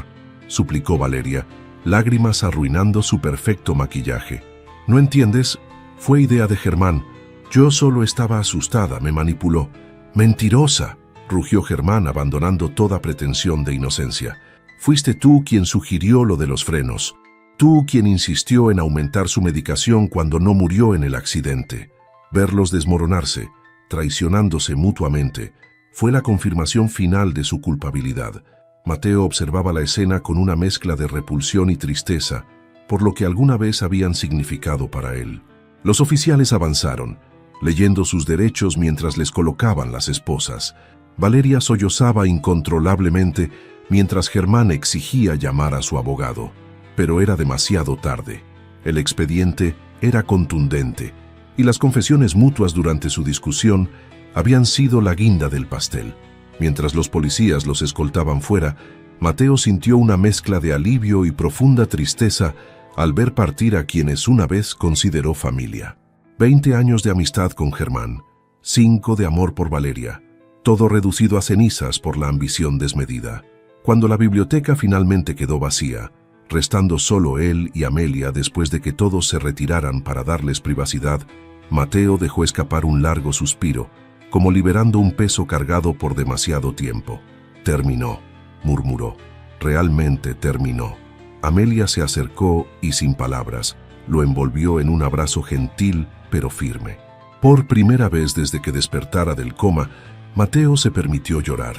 suplicó Valeria, lágrimas arruinando su perfecto maquillaje. «¿No entiendes? Fue idea de Germán. Yo solo estaba asustada, me manipuló». «Mentirosa», rugió Germán abandonando toda pretensión de inocencia. «Fuiste tú quien sugirió lo de los frenos. Tú quien insistió en aumentar su medicación cuando no murió en el accidente». Verlos desmoronarse, traicionándose mutuamente, Fue la confirmación final de su culpabilidad. Mateo observaba la escena con una mezcla de repulsión y tristeza, por lo que alguna vez habían significado para él. Los oficiales avanzaron, leyendo sus derechos mientras les colocaban las esposas. Valeria sollozaba incontrolablemente mientras Germán exigía llamar a su abogado. Pero era demasiado tarde. El expediente era contundente, y las confesiones mutuas durante su discusión habían sido la guinda del pastel. Mientras los policías los escoltaban fuera, Mateo sintió una mezcla de alivio y profunda tristeza al ver partir a quienes una vez consideró familia. 20 años de amistad con Germán, 5 de amor por Valeria, todo reducido a cenizas por la ambición desmedida. Cuando la biblioteca finalmente quedó vacía, restando solo él y Amelia después de que todos se retiraran para darles privacidad, Mateo dejó escapar un largo suspiro, como liberando un peso cargado por demasiado tiempo. Terminó, murmuró. Realmente terminó. Amelia se acercó y sin palabras, lo envolvió en un abrazo gentil pero firme. Por primera vez desde que despertara del coma, Mateo se permitió llorar,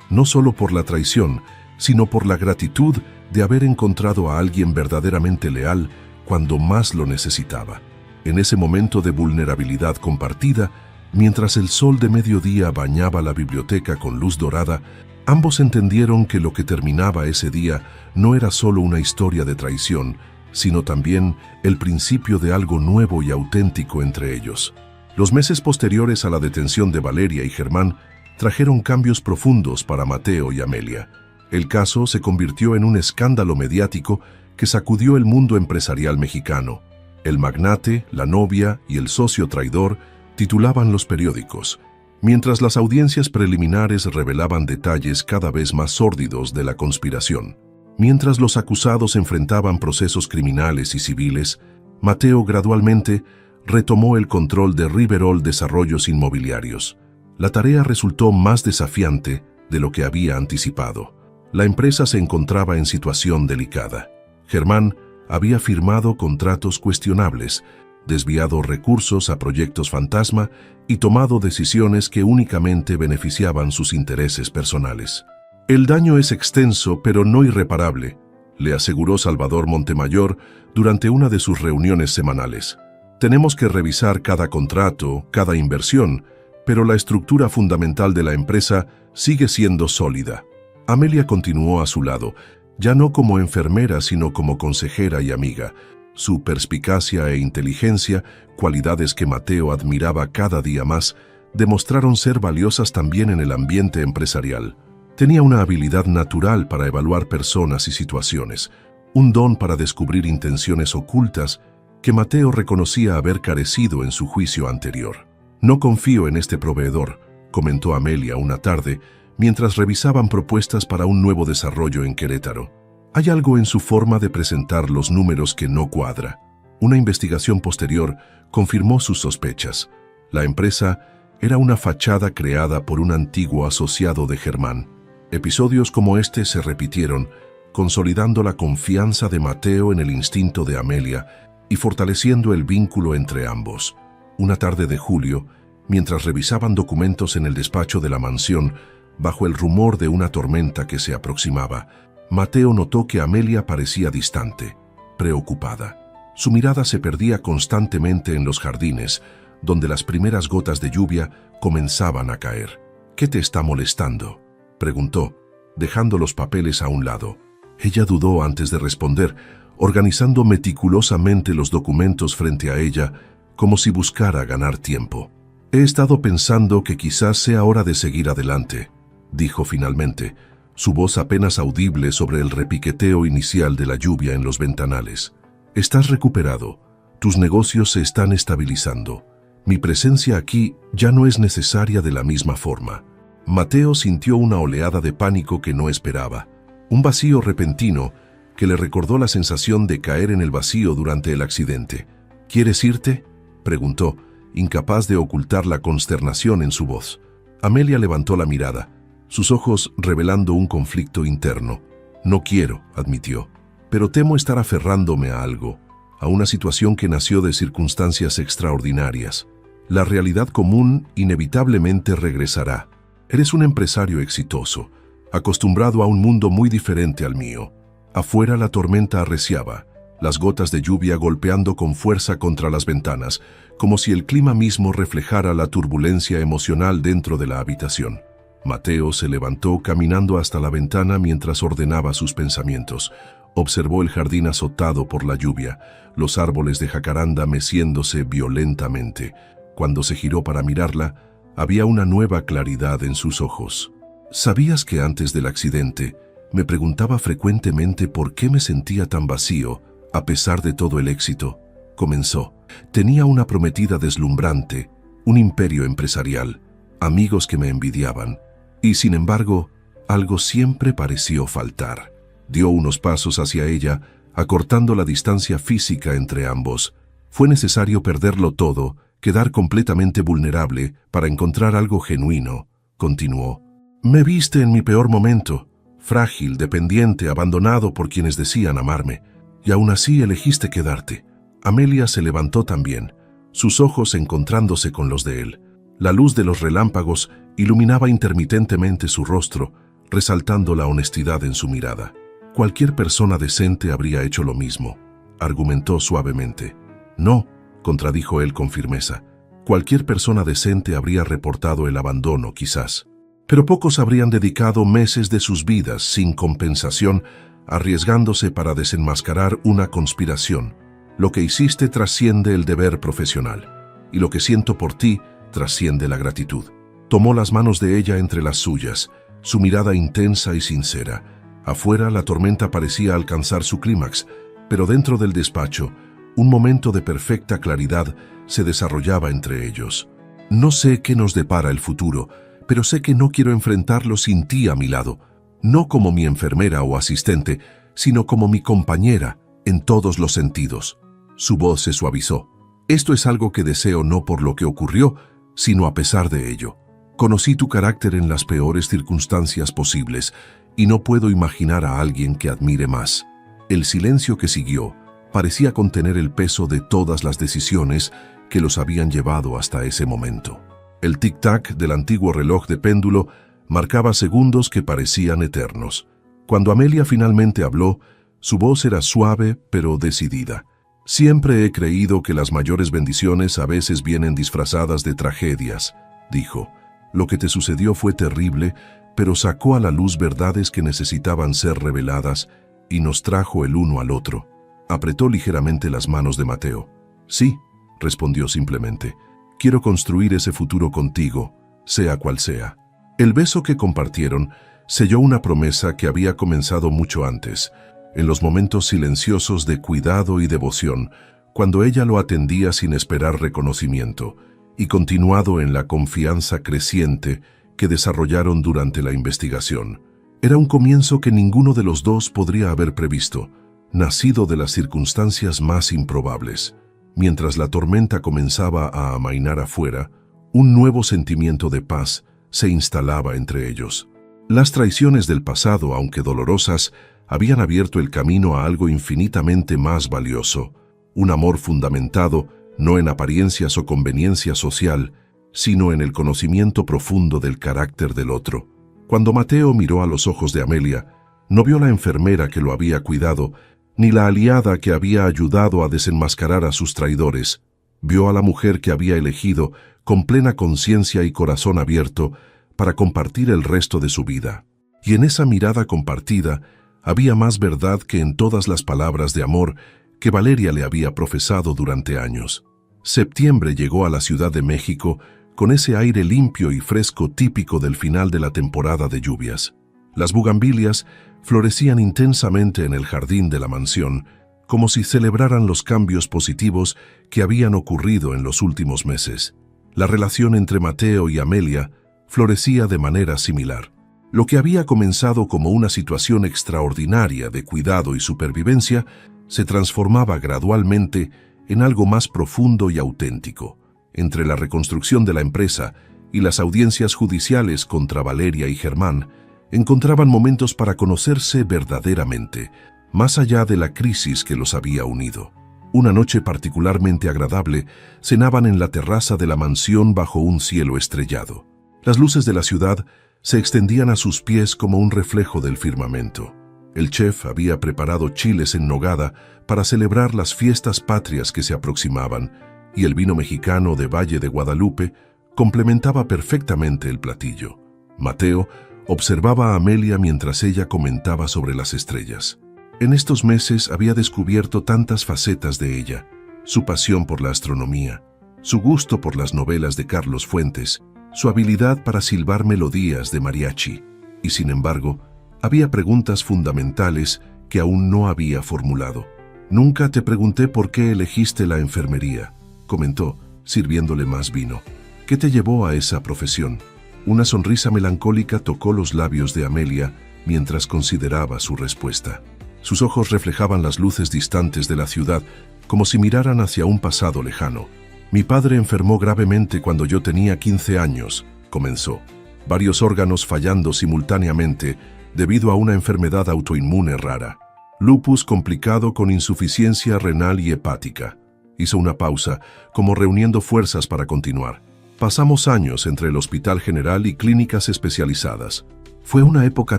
no solo por la traición, sino por la gratitud de haber encontrado a alguien verdaderamente leal cuando más lo necesitaba. En ese momento de vulnerabilidad compartida, mientras el sol de mediodía bañaba la biblioteca con luz dorada, ambos entendieron que lo que terminaba ese día no era solo una historia de traición, sino también el principio de algo nuevo y auténtico entre ellos. Los meses posteriores a la detención de Valeria y Germán trajeron cambios profundos para Mateo y Amelia. El caso se convirtió en un escándalo mediático que sacudió el mundo empresarial mexicano. El magnate, la novia y el socio traidor titulaban los periódicos, mientras las audiencias preliminares revelaban detalles cada vez más sórdidos de la conspiración. Mientras los acusados enfrentaban procesos criminales y civiles, Mateo gradualmente retomó el control de Riverol Desarrollos Inmobiliarios. La tarea resultó más desafiante de lo que había anticipado. La empresa se encontraba en situación delicada. Germán había firmado contratos cuestionables, desviado recursos a proyectos fantasma y tomado decisiones que únicamente beneficiaban sus intereses personales. El daño es extenso pero no irreparable, le aseguró Salvador Montemayor durante una de sus reuniones semanales. Tenemos que revisar cada contrato, cada inversión, pero la estructura fundamental de la empresa sigue siendo sólida. Amelia continuó a su lado, ya no como enfermera sino como consejera y amiga. Su perspicacia e inteligencia, cualidades que Mateo admiraba cada día más, demostraron ser valiosas también en el ambiente empresarial. Tenía una habilidad natural para evaluar personas y situaciones, un don para descubrir intenciones ocultas que Mateo reconocía haber carecido en su juicio anterior. «No confío en este proveedor», comentó Amelia una tarde, mientras revisaban propuestas para un nuevo desarrollo en Querétaro. «Hay algo en su forma de presentar los números que no cuadra». Una investigación posterior confirmó sus sospechas. La empresa era una fachada creada por un antiguo asociado de Germán. Episodios como este se repitieron, consolidando la confianza de Mateo en el instinto de Amelia y fortaleciendo el vínculo entre ambos. Una tarde de julio, mientras revisaban documentos en el despacho de la mansión, bajo el rumor de una tormenta que se aproximaba, Mateo notó que Amelia parecía distante, preocupada. Su mirada se perdía constantemente en los jardines, donde las primeras gotas de lluvia comenzaban a caer. «¿Qué te está molestando?», preguntó, dejando los papeles a un lado. Ella dudó antes de responder, organizando meticulosamente los documentos frente a ella, como si buscara ganar tiempo. «He estado pensando que quizás sea hora de seguir adelante», dijo finalmente, su voz apenas audible sobre el repiqueteo inicial de la lluvia en los ventanales. «Estás recuperado, tus negocios se están estabilizando. Mi presencia aquí ya no es necesaria de la misma forma». Mateo sintió una oleada de pánico que no esperaba, un vacío repentino que le recordó la sensación de caer en el vacío durante el accidente. «¿Quieres irte?», preguntó, incapaz de ocultar la consternación en su voz. Amelia levantó la mirada, sus ojos revelando un conflicto interno. «No quiero», admitió, «pero temo estar aferrándome a algo, a una situación que nació de circunstancias extraordinarias. La realidad común inevitablemente regresará». Eres un empresario exitoso, acostumbrado a un mundo muy diferente al mío. Afuera la tormenta arreciaba, las gotas de lluvia golpeando con fuerza contra las ventanas, como si el clima mismo reflejara la turbulencia emocional dentro de la habitación. Mateo se levantó caminando hasta la ventana mientras ordenaba sus pensamientos. Observó el jardín azotado por la lluvia, los árboles de jacaranda meciéndose violentamente. Cuando se giró para mirarla, había una nueva claridad en sus ojos. ¿Sabías que antes del accidente me preguntaba frecuentemente por qué me sentía tan vacío a pesar de todo el éxito? Comenzó. Tenía una prometida deslumbrante, un imperio empresarial, amigos que me envidiaban, y sin embargo, algo siempre pareció faltar. Dio unos pasos hacia ella, acortando la distancia física entre ambos. Fue necesario perderlo todo, quedar completamente vulnerable para encontrar algo genuino, continuó. Me viste en mi peor momento, frágil, dependiente, abandonado por quienes decían amarme, y aún así elegiste quedarte. Amelia se levantó también, sus ojos encontrándose con los de él. La luz de los relámpagos iluminaba intermitentemente su rostro, resaltando la honestidad en su mirada. Cualquier persona decente habría hecho lo mismo, argumentó suavemente. No, contradijo él con firmeza. Cualquier persona decente habría reportado el abandono, quizás. Pero pocos habrían dedicado meses de sus vidas sin compensación, arriesgándose para desenmascarar una conspiración. Lo que hiciste trasciende el deber profesional, y lo que siento por ti trasciende la gratitud. Tomó las manos de ella entre las suyas, su mirada intensa y sincera. Afuera la tormenta parecía alcanzar su clímax, pero dentro del despacho, un momento de perfecta claridad se desarrollaba entre ellos. No sé qué nos depara el futuro, pero sé que no quiero enfrentarlo sin ti a mi lado, no como mi enfermera o asistente, sino como mi compañera, en todos los sentidos. Su voz se suavizó. Esto es algo que deseo no por lo que ocurrió, sino a pesar de ello. Conocí tu carácter en las peores circunstancias posibles, y no puedo imaginar a alguien que admire más. El silencio que siguió parecía contener el peso de todas las decisiones que los habían llevado hasta ese momento. El tic-tac del antiguo reloj de péndulo marcaba segundos que parecían eternos. Cuando Amelia finalmente habló, su voz era suave pero decidida. Siempre he creído que las mayores bendiciones a veces vienen disfrazadas de tragedias, dijo. Lo que te sucedió fue terrible, pero sacó a la luz verdades que necesitaban ser reveladas y nos trajo el uno al otro. Apretó ligeramente las manos de Mateo. Sí, respondió simplemente. Quiero construir ese futuro contigo, sea cual sea. El beso que compartieron selló una promesa que había comenzado mucho antes, en los momentos silenciosos de cuidado y devoción, cuando ella lo atendía sin esperar reconocimiento, y continuado en la confianza creciente que desarrollaron durante la investigación. Era un comienzo que ninguno de los dos podría haber previsto, nacido de las circunstancias más improbables. Mientras la tormenta comenzaba a amainar afuera, un nuevo sentimiento de paz se instalaba entre ellos. Las traiciones del pasado, aunque dolorosas, habían abierto el camino a algo infinitamente más valioso, un amor fundamentado no en apariencias o conveniencia social, sino en el conocimiento profundo del carácter del otro. Cuando Mateo miró a los ojos de Amelia, no vio la enfermera que lo había cuidado, ni la aliada que había ayudado a desenmascarar a sus traidores. Vio a la mujer que había elegido con plena conciencia y corazón abierto para compartir el resto de su vida. Y en esa mirada compartida había más verdad que en todas las palabras de amor que Valeria le había profesado durante años. Septiembre llegó a la Ciudad de México con ese aire limpio y fresco típico del final de la temporada de lluvias. Las bugambilias florecían intensamente en el jardín de la mansión, como si celebraran los cambios positivos que habían ocurrido en los últimos meses. La relación entre Mateo y Amelia florecía de manera similar. Lo que había comenzado como una situación extraordinaria de cuidado y supervivencia se transformaba gradualmente en algo más profundo y auténtico. Entre la reconstrucción de la empresa y las audiencias judiciales contra Valeria y Germán, encontraban momentos para conocerse verdaderamente, más allá de la crisis que los había unido. Una noche particularmente agradable, cenaban en la terraza de la mansión bajo un cielo estrellado. Las luces de la ciudad se extendían a sus pies como un reflejo del firmamento. El chef había preparado chiles en nogada para celebrar las fiestas patrias que se aproximaban, y el vino mexicano de Valle de Guadalupe complementaba perfectamente el platillo. Mateo observaba a Amelia mientras ella comentaba sobre las estrellas. En estos meses había descubierto tantas facetas de ella: su pasión por la astronomía, su gusto por las novelas de Carlos Fuentes, su habilidad para silbar melodías de mariachi. Y sin embargo, había preguntas fundamentales que aún no había formulado. «Nunca te pregunté por qué elegiste la enfermería», comentó, sirviéndole más vino. «¿Qué te llevó a esa profesión?». Una sonrisa melancólica tocó los labios de Amelia mientras consideraba su respuesta. Sus ojos reflejaban las luces distantes de la ciudad, como si miraran hacia un pasado lejano. «Mi padre enfermó gravemente cuando yo tenía 15 años», comenzó. «Varios órganos fallando simultáneamente debido a una enfermedad autoinmune rara. Lupus complicado con insuficiencia renal y hepática». Hizo una pausa, como reuniendo fuerzas para continuar. «Pasamos años entre el Hospital General y clínicas especializadas. Fue una época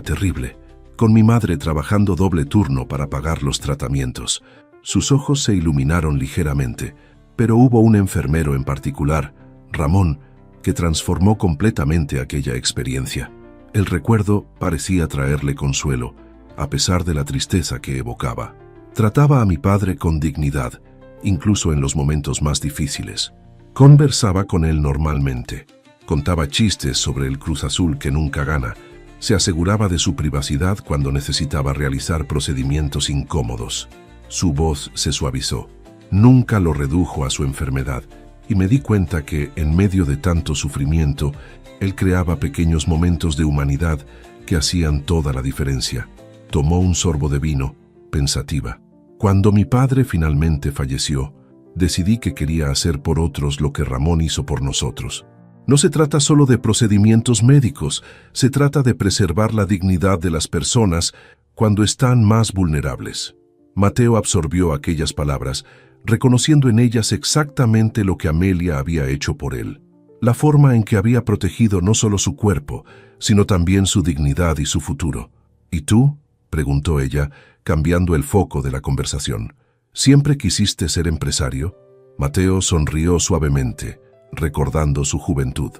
terrible, con mi madre trabajando doble turno para pagar los tratamientos». Sus ojos se iluminaron ligeramente, pero hubo un enfermero en particular, Ramón, que transformó completamente aquella experiencia. El recuerdo parecía traerle consuelo, a pesar de la tristeza que evocaba. Trataba a mi padre con dignidad, incluso en los momentos más difíciles. Conversaba con él normalmente, contaba chistes sobre el Cruz Azul que nunca gana, se aseguraba de su privacidad cuando necesitaba realizar procedimientos incómodos. Su voz se suavizó. Nunca lo redujo a su enfermedad, y me di cuenta que, en medio de tanto sufrimiento, él creaba pequeños momentos de humanidad que hacían toda la diferencia. Tomó un sorbo de vino, pensativa. Cuando mi padre finalmente falleció, decidí que quería hacer por otros lo que Ramón hizo por nosotros. No se trata solo de procedimientos médicos, se trata de preservar la dignidad de las personas cuando están más vulnerables. Mateo absorbió aquellas palabras, reconociendo en ellas exactamente lo que Amelia había hecho por él. La forma en que había protegido no solo su cuerpo, sino también su dignidad y su futuro. «¿Y tú?», preguntó ella, cambiando el foco de la conversación. «¿Siempre quisiste ser empresario?». Mateo sonrió suavemente, recordando su juventud.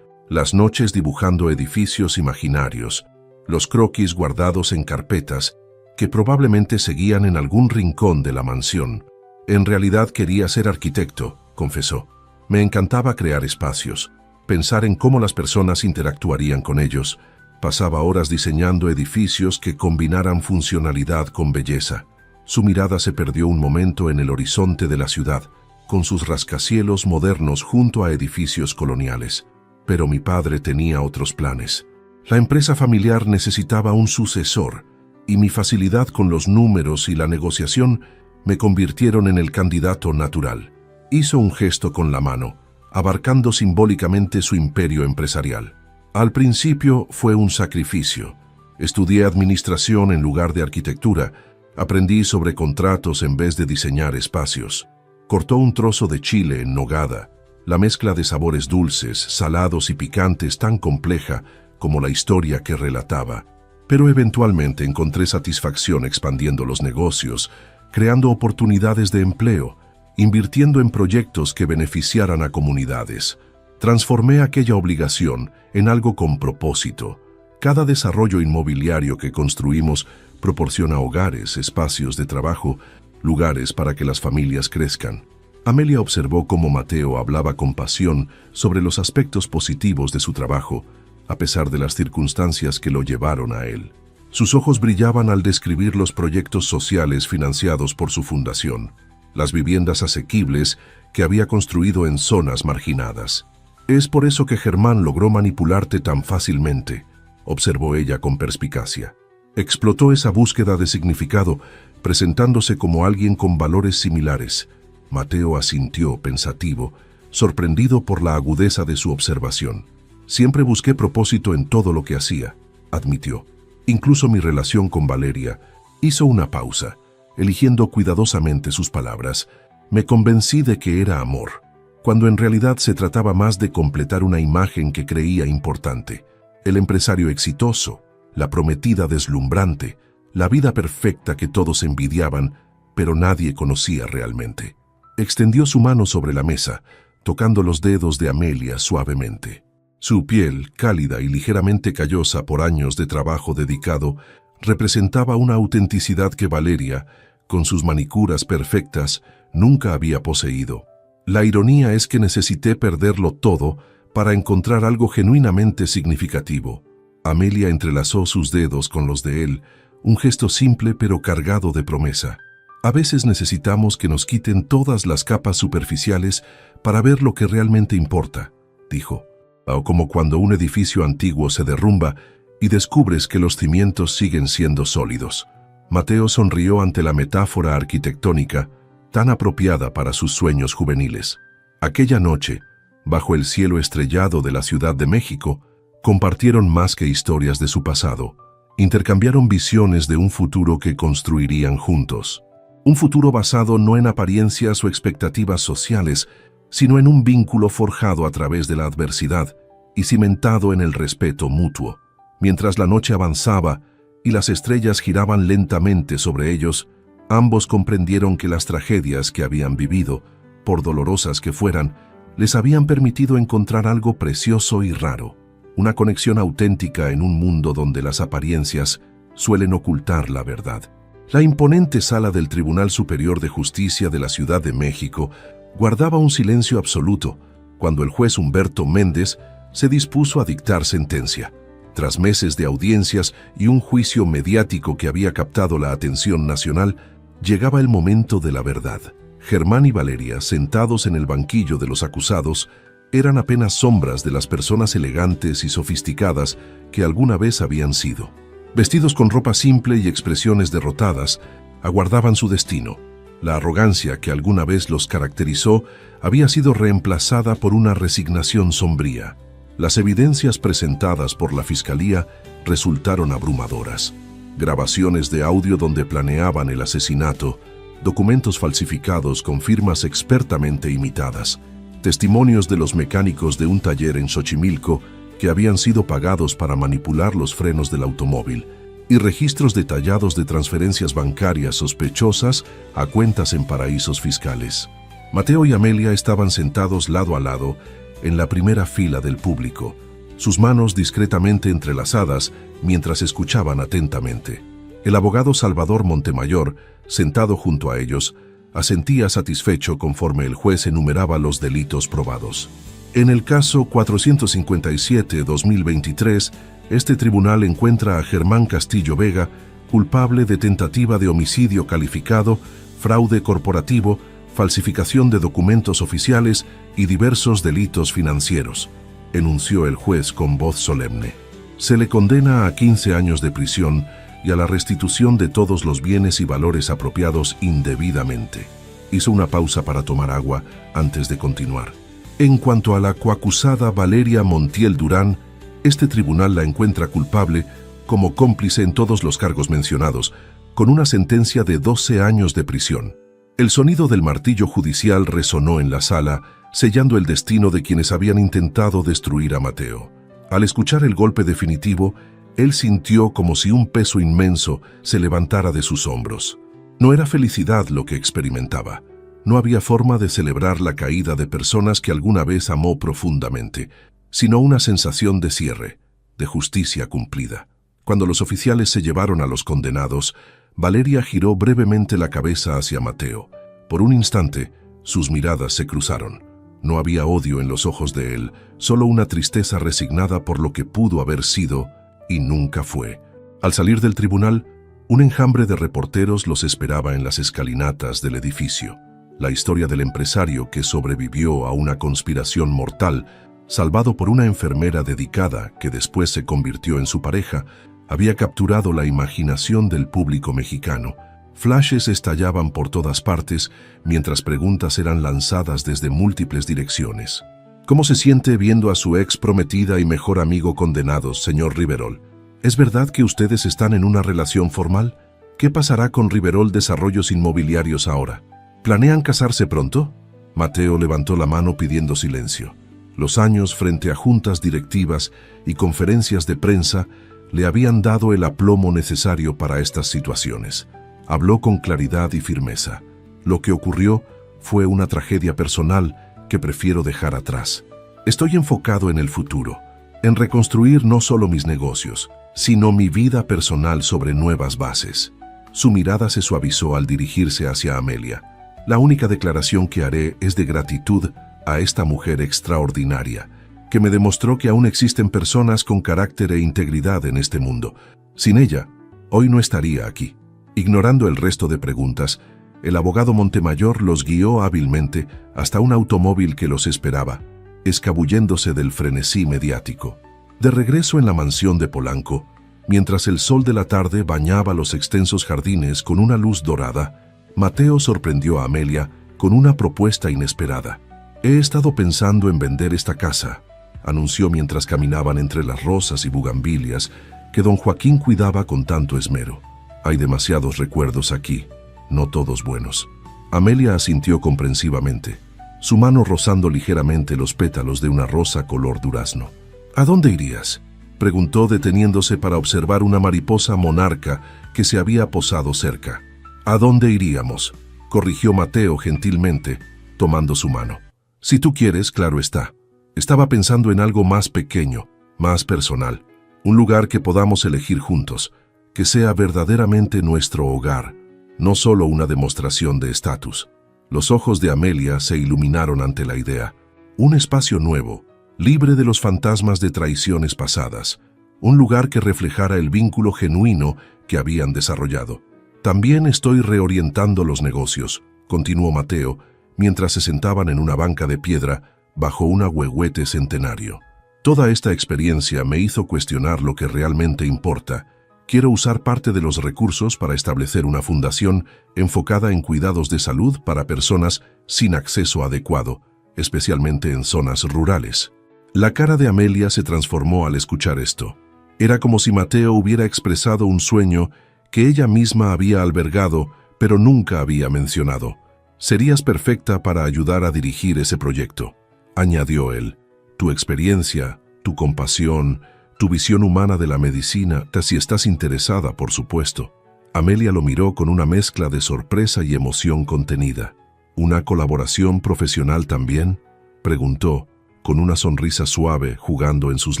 Las noches dibujando edificios imaginarios, los croquis guardados en carpetas que probablemente seguían en algún rincón de la mansión. «En realidad quería ser arquitecto», confesó. «Me encantaba crear espacios, pensar en cómo las personas interactuarían con ellos. Pasaba horas diseñando edificios que combinaran funcionalidad con belleza». Su mirada se perdió un momento en el horizonte de la ciudad, con sus rascacielos modernos junto a edificios coloniales. Pero mi padre tenía otros planes. La empresa familiar necesitaba un sucesor, y mi facilidad con los números y la negociación me convirtieron en el candidato natural. Hizo un gesto con la mano, abarcando simbólicamente su imperio empresarial. Al principio fue un sacrificio. Estudié administración en lugar de arquitectura, aprendí sobre contratos en vez de diseñar espacios. Cortó un trozo de chile en nogada, la mezcla de sabores dulces, salados y picantes tan compleja como la historia que relataba. Pero eventualmente encontré satisfacción expandiendo los negocios, creando oportunidades de empleo, invirtiendo en proyectos que beneficiaran a comunidades. Transformé aquella obligación en algo con propósito. Cada desarrollo inmobiliario que construimos proporciona hogares, espacios de trabajo, lugares para que las familias crezcan. Amelia observó cómo Mateo hablaba con pasión sobre los aspectos positivos de su trabajo, a pesar de las circunstancias que lo llevaron a él. Sus ojos brillaban al describir los proyectos sociales financiados por su fundación, las viviendas asequibles que había construido en zonas marginadas. «Es por eso que Germán logró manipularte tan fácilmente», observó ella con perspicacia. Explotó esa búsqueda de significado, presentándose como alguien con valores similares. Mateo asintió, pensativo, sorprendido por la agudeza de su observación. «Siempre busqué propósito en todo lo que hacía», admitió. «Incluso mi relación con Valeria». Hizo una pausa, eligiendo cuidadosamente sus palabras. «Me convencí de que era amor». cuando en realidad se trataba más de completar una imagen que creía importante. El empresario exitoso, la prometida deslumbrante, la vida perfecta que todos envidiaban, pero nadie conocía realmente. Extendió su mano sobre la mesa, tocando los dedos de Amelia suavemente. Su piel, cálida y ligeramente callosa por años de trabajo dedicado, representaba una autenticidad que Valeria, con sus manicuras perfectas, nunca había poseído. La ironía es que necesité perderlo todo para encontrar algo genuinamente significativo. Amelia entrelazó sus dedos con los de él, un gesto simple pero cargado de promesa. A veces necesitamos que nos quiten todas las capas superficiales para ver lo que realmente importa, dijo. O como cuando un edificio antiguo se derrumba y descubres que los cimientos siguen siendo sólidos. Mateo sonrió ante la metáfora arquitectónica, tan apropiada para sus sueños juveniles. Aquella noche, bajo el cielo estrellado de la Ciudad de México, compartieron más que historias de su pasado. Intercambiaron visiones de un futuro que construirían juntos. Un futuro basado no en apariencias o expectativas sociales, sino en un vínculo forjado a través de la adversidad y cimentado en el respeto mutuo. Mientras la noche avanzaba y las estrellas giraban lentamente sobre ellos, ambos comprendieron que las tragedias que habían vivido, por dolorosas que fueran, les habían permitido encontrar algo precioso y raro, una conexión auténtica en un mundo donde las apariencias suelen ocultar la verdad. La imponente sala del Tribunal Superior de Justicia de la Ciudad de México guardaba un silencio absoluto cuando el juez Humberto Méndez se dispuso a dictar sentencia. Tras meses de audiencias y un juicio mediático que había captado la atención nacional, llegaba el momento de la verdad. Germán y Valeria, sentados en el banquillo de los acusados, eran apenas sombras de las personas elegantes y sofisticadas que alguna vez habían sido. Vestidos con ropa simple y expresiones derrotadas, aguardaban su destino. La arrogancia que alguna vez los caracterizó había sido reemplazada por una resignación sombría. Las evidencias presentadas por la Fiscalía resultaron abrumadoras. Grabaciones de audio donde planeaban el asesinato, documentos falsificados con firmas expertamente imitadas, testimonios de los mecánicos de un taller en Xochimilco que habían sido pagados para manipular los frenos del automóvil, y registros detallados de transferencias bancarias sospechosas a cuentas en paraísos fiscales. Mateo y Amelia estaban sentados lado a lado en la primera fila del público, sus manos discretamente entrelazadas mientras escuchaban atentamente. El abogado Salvador Montemayor, sentado junto a ellos, asentía satisfecho conforme el juez enumeraba los delitos probados. En el caso 457-2023, este tribunal encuentra a Germán Castillo Vega culpable de tentativa de homicidio calificado, fraude corporativo, falsificación de documentos oficiales y diversos delitos financieros, enunció el juez con voz solemne. Se le condena a 15 años de prisión y a la restitución de todos los bienes y valores apropiados indebidamente. Hizo una pausa para tomar agua antes de continuar. En cuanto a la coacusada Valeria Montiel Durán, este tribunal la encuentra culpable como cómplice en todos los cargos mencionados, con una sentencia de 12 años de prisión. El sonido del martillo judicial resonó en la sala, sellando el destino de quienes habían intentado destruir a Mateo. Al escuchar el golpe definitivo, él sintió como si un peso inmenso se levantara de sus hombros. No era felicidad lo que experimentaba. No había forma de celebrar la caída de personas que alguna vez amó profundamente, sino una sensación de cierre, de justicia cumplida. Cuando los oficiales se llevaron a los condenados, Valeria giró brevemente la cabeza hacia Mateo. Por un instante, sus miradas se cruzaron. No había odio en los ojos de él, solo una tristeza resignada por lo que pudo haber sido y nunca fue. Al salir del tribunal, un enjambre de reporteros los esperaba en las escalinatas del edificio. La historia del empresario que sobrevivió a una conspiración mortal, salvado por una enfermera dedicada que después se convirtió en su pareja, había capturado la imaginación del público mexicano. Flashes estallaban por todas partes, mientras preguntas eran lanzadas desde múltiples direcciones. ¿Cómo se siente viendo a su ex prometida y mejor amigo condenados, señor Riverol? ¿Es verdad que ustedes están en una relación formal? ¿Qué pasará con Riverol Desarrollos Inmobiliarios ahora? ¿Planean casarse pronto? Mateo levantó la mano pidiendo silencio. Los años frente a juntas directivas y conferencias de prensa le habían dado el aplomo necesario para estas situaciones. Habló con claridad y firmeza. Lo que ocurrió fue una tragedia personal que prefiero dejar atrás. Estoy enfocado en el futuro, en reconstruir no solo mis negocios, sino mi vida personal sobre nuevas bases. Su mirada se suavizó al dirigirse hacia Amelia. La única declaración que haré es de gratitud a esta mujer extraordinaria, que me demostró que aún existen personas con carácter e integridad en este mundo. Sin ella, hoy no estaría aquí. Ignorando el resto de preguntas, el abogado Montemayor los guió hábilmente hasta un automóvil que los esperaba, escabulléndose del frenesí mediático. De regreso en la mansión de Polanco, mientras el sol de la tarde bañaba los extensos jardines con una luz dorada, Mateo sorprendió a Amelia con una propuesta inesperada. «He estado pensando en vender esta casa», anunció mientras caminaban entre las rosas y bugambilias que don Joaquín cuidaba con tanto esmero. «Hay demasiados recuerdos aquí, no todos buenos». Amelia asintió comprensivamente, su mano rozando ligeramente los pétalos de una rosa color durazno. «¿A dónde irías?», preguntó deteniéndose para observar una mariposa monarca que se había posado cerca. «¿A dónde iríamos?», corrigió Mateo gentilmente, tomando su mano. «Si tú quieres, claro está. Estaba pensando en algo más pequeño, más personal, un lugar que podamos elegir juntos, que sea verdaderamente nuestro hogar, no solo una demostración de estatus». Los ojos de Amelia se iluminaron ante la idea. Un espacio nuevo, libre de los fantasmas de traiciones pasadas, un lugar que reflejara el vínculo genuino que habían desarrollado. «También estoy reorientando los negocios», continuó Mateo, mientras se sentaban en una banca de piedra bajo un ahuehuete centenario. «Toda esta experiencia me hizo cuestionar lo que realmente importa. Quiero usar parte de los recursos para establecer una fundación enfocada en cuidados de salud para personas sin acceso adecuado, especialmente en zonas rurales». La cara de Amelia se transformó al escuchar esto. Era como si Mateo hubiera expresado un sueño que ella misma había albergado, pero nunca había mencionado. «Serías perfecta para ayudar a dirigir ese proyecto», añadió él. «Tu experiencia, tu compasión, tu visión humana de la medicina, si estás interesada, por supuesto». Amelia lo miró con una mezcla de sorpresa y emoción contenida. «¿Una colaboración profesional también?», preguntó, con una sonrisa suave jugando en sus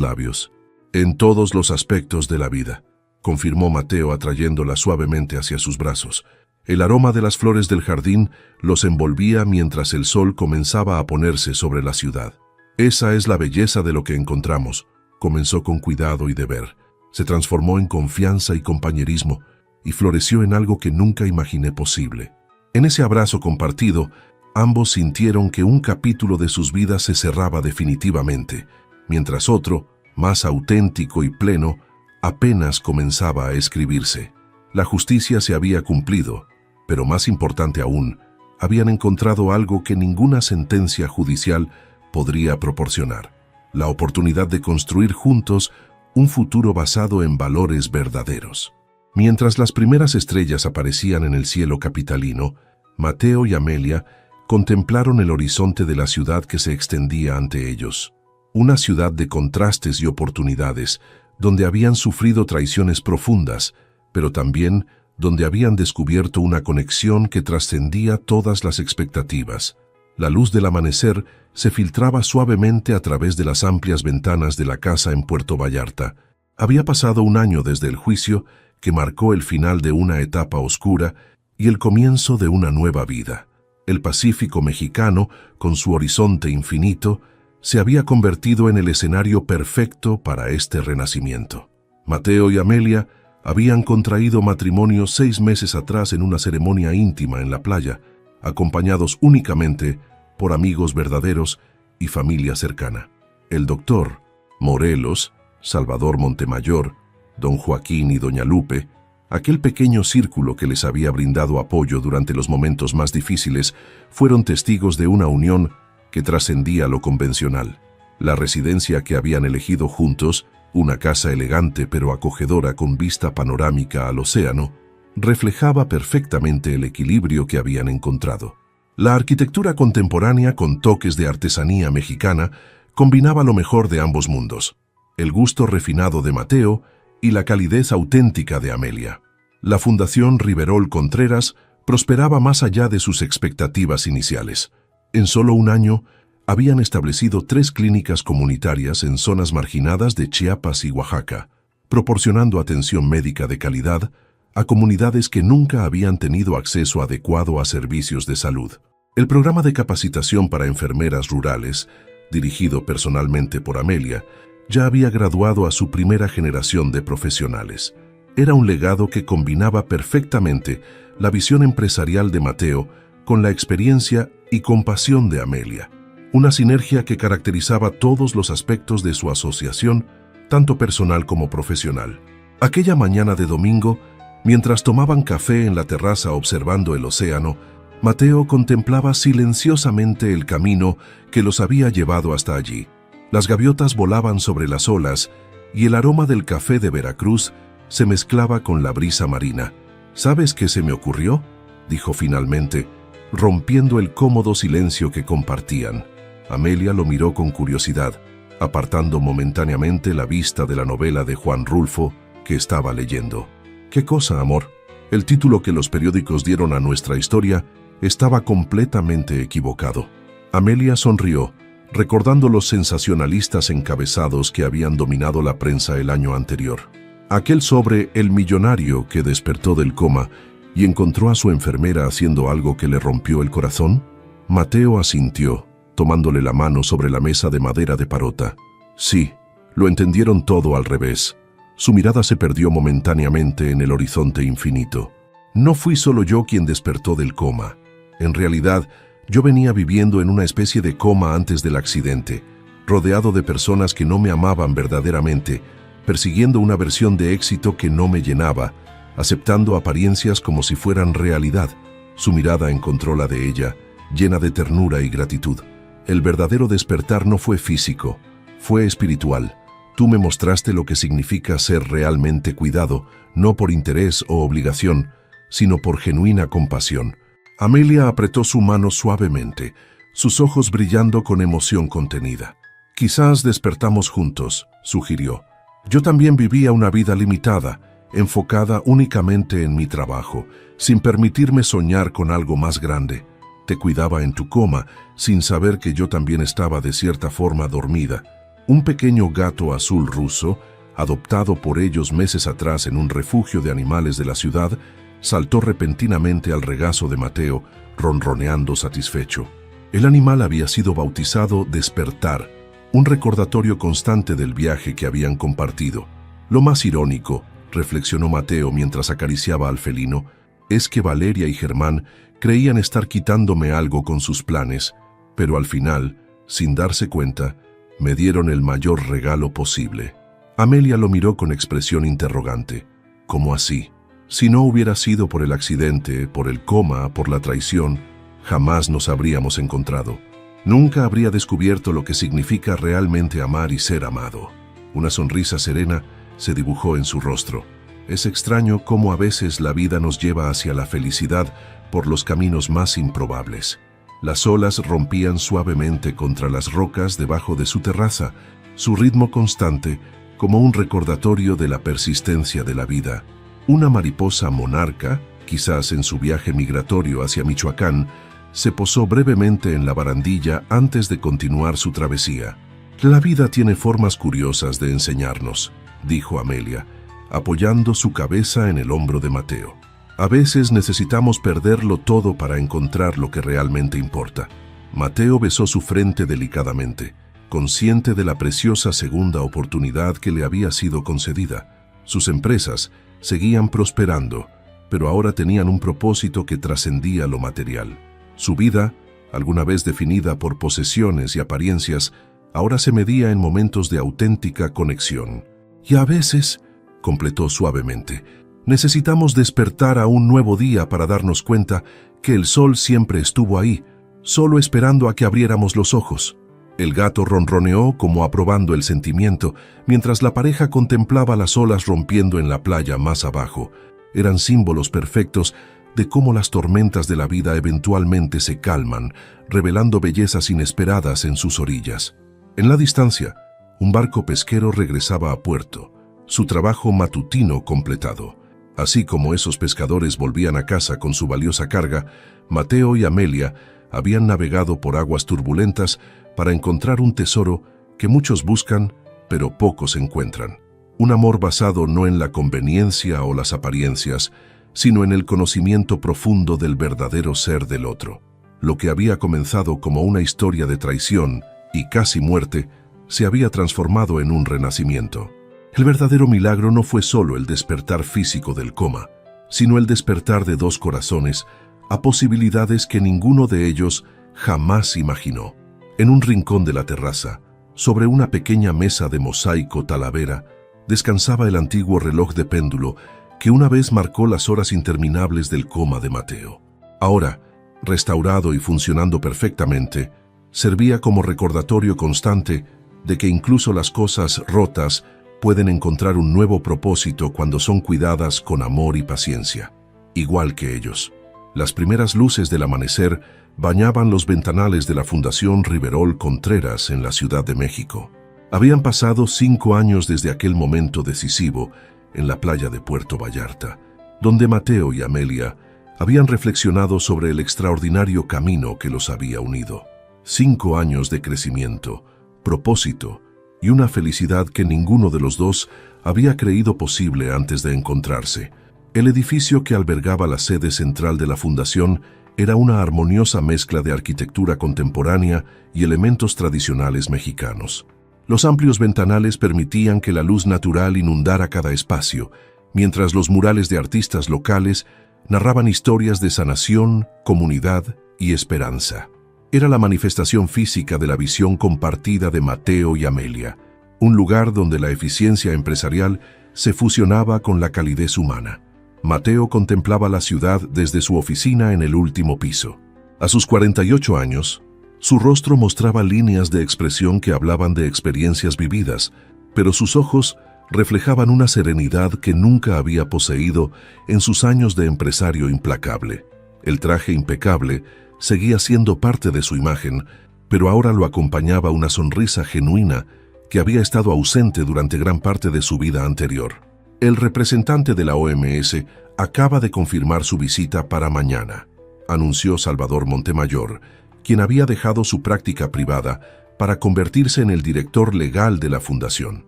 labios. «En todos los aspectos de la vida», confirmó Mateo atrayéndola suavemente hacia sus brazos. El aroma de las flores del jardín los envolvía mientras el sol comenzaba a ponerse sobre la ciudad. «Esa es la belleza de lo que encontramos», comenzó con cuidado y deber. Se transformó en confianza y compañerismo, y floreció en algo que nunca imaginé posible. En ese abrazo compartido, ambos sintieron que un capítulo de sus vidas se cerraba definitivamente, mientras otro, más auténtico y pleno, apenas comenzaba a escribirse. La justicia se había cumplido, pero más importante aún, habían encontrado algo que ninguna sentencia judicial podría proporcionar: la oportunidad de construir juntos un futuro basado en valores verdaderos. Mientras las primeras estrellas aparecían en el cielo capitalino, Mateo y Amelia contemplaron el horizonte de la ciudad que se extendía ante ellos. Una ciudad de contrastes y oportunidades, donde habían sufrido traiciones profundas, pero también donde habían descubierto una conexión que trascendía todas las expectativas. La luz del amanecer se filtraba suavemente a través de las amplias ventanas de la casa en Puerto Vallarta. Había pasado un año desde el juicio que marcó el final de una etapa oscura y el comienzo de una nueva vida. El Pacífico mexicano, con su horizonte infinito, se había convertido en el escenario perfecto para este renacimiento. Mateo y Amelia habían contraído matrimonio 6 meses atrás en una ceremonia íntima en la playa, acompañados únicamente por amigos verdaderos y familia cercana. El doctor, Morelos, Salvador Montemayor, don Joaquín y doña Lupe, aquel pequeño círculo que les había brindado apoyo durante los momentos más difíciles, fueron testigos de una unión que trascendía lo convencional. La residencia que habían elegido juntos, una casa elegante pero acogedora con vista panorámica al océano, reflejaba perfectamente el equilibrio que habían encontrado. La arquitectura contemporánea con toques de artesanía mexicana combinaba lo mejor de ambos mundos, el gusto refinado de Mateo y la calidez auténtica de Amelia. La Fundación Riverol Contreras prosperaba más allá de sus expectativas iniciales. En solo un año, habían establecido 3 clínicas comunitarias en zonas marginadas de Chiapas y Oaxaca, proporcionando atención médica de calidad a comunidades que nunca habían tenido acceso adecuado a servicios de salud. El programa de capacitación para enfermeras rurales, dirigido personalmente por Amelia, ya había graduado a su primera generación de profesionales. Era un legado que combinaba perfectamente la visión empresarial de Mateo con la experiencia y compasión de Amelia, una sinergia que caracterizaba todos los aspectos de su asociación, tanto personal como profesional. Aquella mañana de domingo, mientras tomaban café en la terraza observando el océano, Mateo contemplaba silenciosamente el camino que los había llevado hasta allí. Las gaviotas volaban sobre las olas y el aroma del café de Veracruz se mezclaba con la brisa marina. ¿Sabes qué se me ocurrió?, dijo finalmente, rompiendo el cómodo silencio que compartían. Amelia lo miró con curiosidad, apartando momentáneamente la vista de la novela de Juan Rulfo que estaba leyendo. ¿Qué cosa, amor? El título que los periódicos dieron a nuestra historia estaba completamente equivocado. Amelia sonrió, recordando los sensacionalistas encabezados que habían dominado la prensa el año anterior. Aquel sobre el millonario que despertó del coma y encontró a su enfermera haciendo algo que le rompió el corazón. Mateo asintió, tomándole la mano sobre la mesa de madera de parota. Sí, lo entendieron todo al revés. Su mirada se perdió momentáneamente en el horizonte infinito. No fui solo yo quien despertó del coma. En realidad, yo venía viviendo en una especie de coma antes del accidente, rodeado de personas que no me amaban verdaderamente, persiguiendo una versión de éxito que no me llenaba, aceptando apariencias como si fueran realidad. Su mirada encontró la de ella, llena de ternura y gratitud. El verdadero despertar no fue físico, fue espiritual. Tú me mostraste lo que significa ser realmente cuidado, no por interés o obligación, sino por genuina compasión. Amelia apretó su mano suavemente, sus ojos brillando con emoción contenida. Quizás despertamos juntos, sugirió. Yo también vivía una vida limitada, enfocada únicamente en mi trabajo, sin permitirme soñar con algo más grande. Te cuidaba en tu coma, sin saber que yo también estaba de cierta forma dormida. Un pequeño gato azul ruso, adoptado por ellos meses atrás en un refugio de animales de la ciudad, saltó repentinamente al regazo de Mateo, ronroneando satisfecho. El animal había sido bautizado Despertar, un recordatorio constante del viaje que habían compartido. Lo más irónico, reflexionó Mateo mientras acariciaba al felino, es que Valeria y Germán creían estar quitándome algo con sus planes, pero al final, sin darse cuenta, me dieron el mayor regalo posible. Amelia lo miró con expresión interrogante. ¿Cómo así? Si no hubiera sido por el accidente, por el coma, por la traición, jamás nos habríamos encontrado. Nunca habría descubierto lo que significa realmente amar y ser amado. Una sonrisa serena se dibujó en su rostro. Es extraño cómo a veces la vida nos lleva hacia la felicidad por los caminos más improbables. Las olas rompían suavemente contra las rocas debajo de su terraza, su ritmo constante como un recordatorio de la persistencia de la vida. Una mariposa monarca, quizás en su viaje migratorio hacia Michoacán, se posó brevemente en la barandilla antes de continuar su travesía. La vida tiene formas curiosas de enseñarnos, dijo Amelia, apoyando su cabeza en el hombro de Mateo. A veces necesitamos perderlo todo para encontrar lo que realmente importa. Mateo besó su frente delicadamente, consciente de la preciosa segunda oportunidad que le había sido concedida. Sus empresas seguían prosperando, pero ahora tenían un propósito que trascendía lo material. Su vida, alguna vez definida por posesiones y apariencias, ahora se medía en momentos de auténtica conexión. Y a veces, completó suavemente, necesitamos despertar a un nuevo día para darnos cuenta que el sol siempre estuvo ahí, solo esperando a que abriéramos los ojos. El gato ronroneó como aprobando el sentimiento, mientras la pareja contemplaba las olas rompiendo en la playa más abajo. Eran símbolos perfectos de cómo las tormentas de la vida eventualmente se calman, revelando bellezas inesperadas en sus orillas. En la distancia, un barco pesquero regresaba a puerto, su trabajo matutino completado. Así como esos pescadores volvían a casa con su valiosa carga, Mateo y Amelia habían navegado por aguas turbulentas para encontrar un tesoro que muchos buscan, pero pocos encuentran. Un amor basado no en la conveniencia o las apariencias, sino en el conocimiento profundo del verdadero ser del otro. Lo que había comenzado como una historia de traición y casi muerte, se había transformado en un renacimiento. El verdadero milagro no fue solo el despertar físico del coma, sino el despertar de dos corazones a posibilidades que ninguno de ellos jamás imaginó. En un rincón de la terraza, sobre una pequeña mesa de mosaico talavera, descansaba el antiguo reloj de péndulo que una vez marcó las horas interminables del coma de Mateo. Ahora, restaurado y funcionando perfectamente, servía como recordatorio constante de que incluso las cosas rotas pueden encontrar un nuevo propósito cuando son cuidadas con amor y paciencia. Igual que ellos. Las primeras luces del amanecer bañaban los ventanales de la Fundación Riverol Contreras en la Ciudad de México. Habían pasado 5 años desde aquel momento decisivo en la playa de Puerto Vallarta, donde Mateo y Amelia habían reflexionado sobre el extraordinario camino que los había unido. 5 años de crecimiento, propósito y una felicidad que ninguno de los dos había creído posible antes de encontrarse. El edificio que albergaba la sede central de la fundación era una armoniosa mezcla de arquitectura contemporánea y elementos tradicionales mexicanos. Los amplios ventanales permitían que la luz natural inundara cada espacio, mientras los murales de artistas locales narraban historias de sanación, comunidad y esperanza. Era la manifestación física de la visión compartida de Mateo y Amelia, un lugar donde la eficiencia empresarial se fusionaba con la calidez humana. Mateo contemplaba la ciudad desde su oficina en el último piso. A sus 48 años, su rostro mostraba líneas de expresión que hablaban de experiencias vividas, pero sus ojos reflejaban una serenidad que nunca había poseído en sus años de empresario implacable. El traje impecable seguía siendo parte de su imagen, pero ahora lo acompañaba una sonrisa genuina que había estado ausente durante gran parte de su vida anterior. El representante de la OMS acaba de confirmar su visita para mañana, anunció Salvador Montemayor, quien había dejado su práctica privada para convertirse en el director legal de la fundación.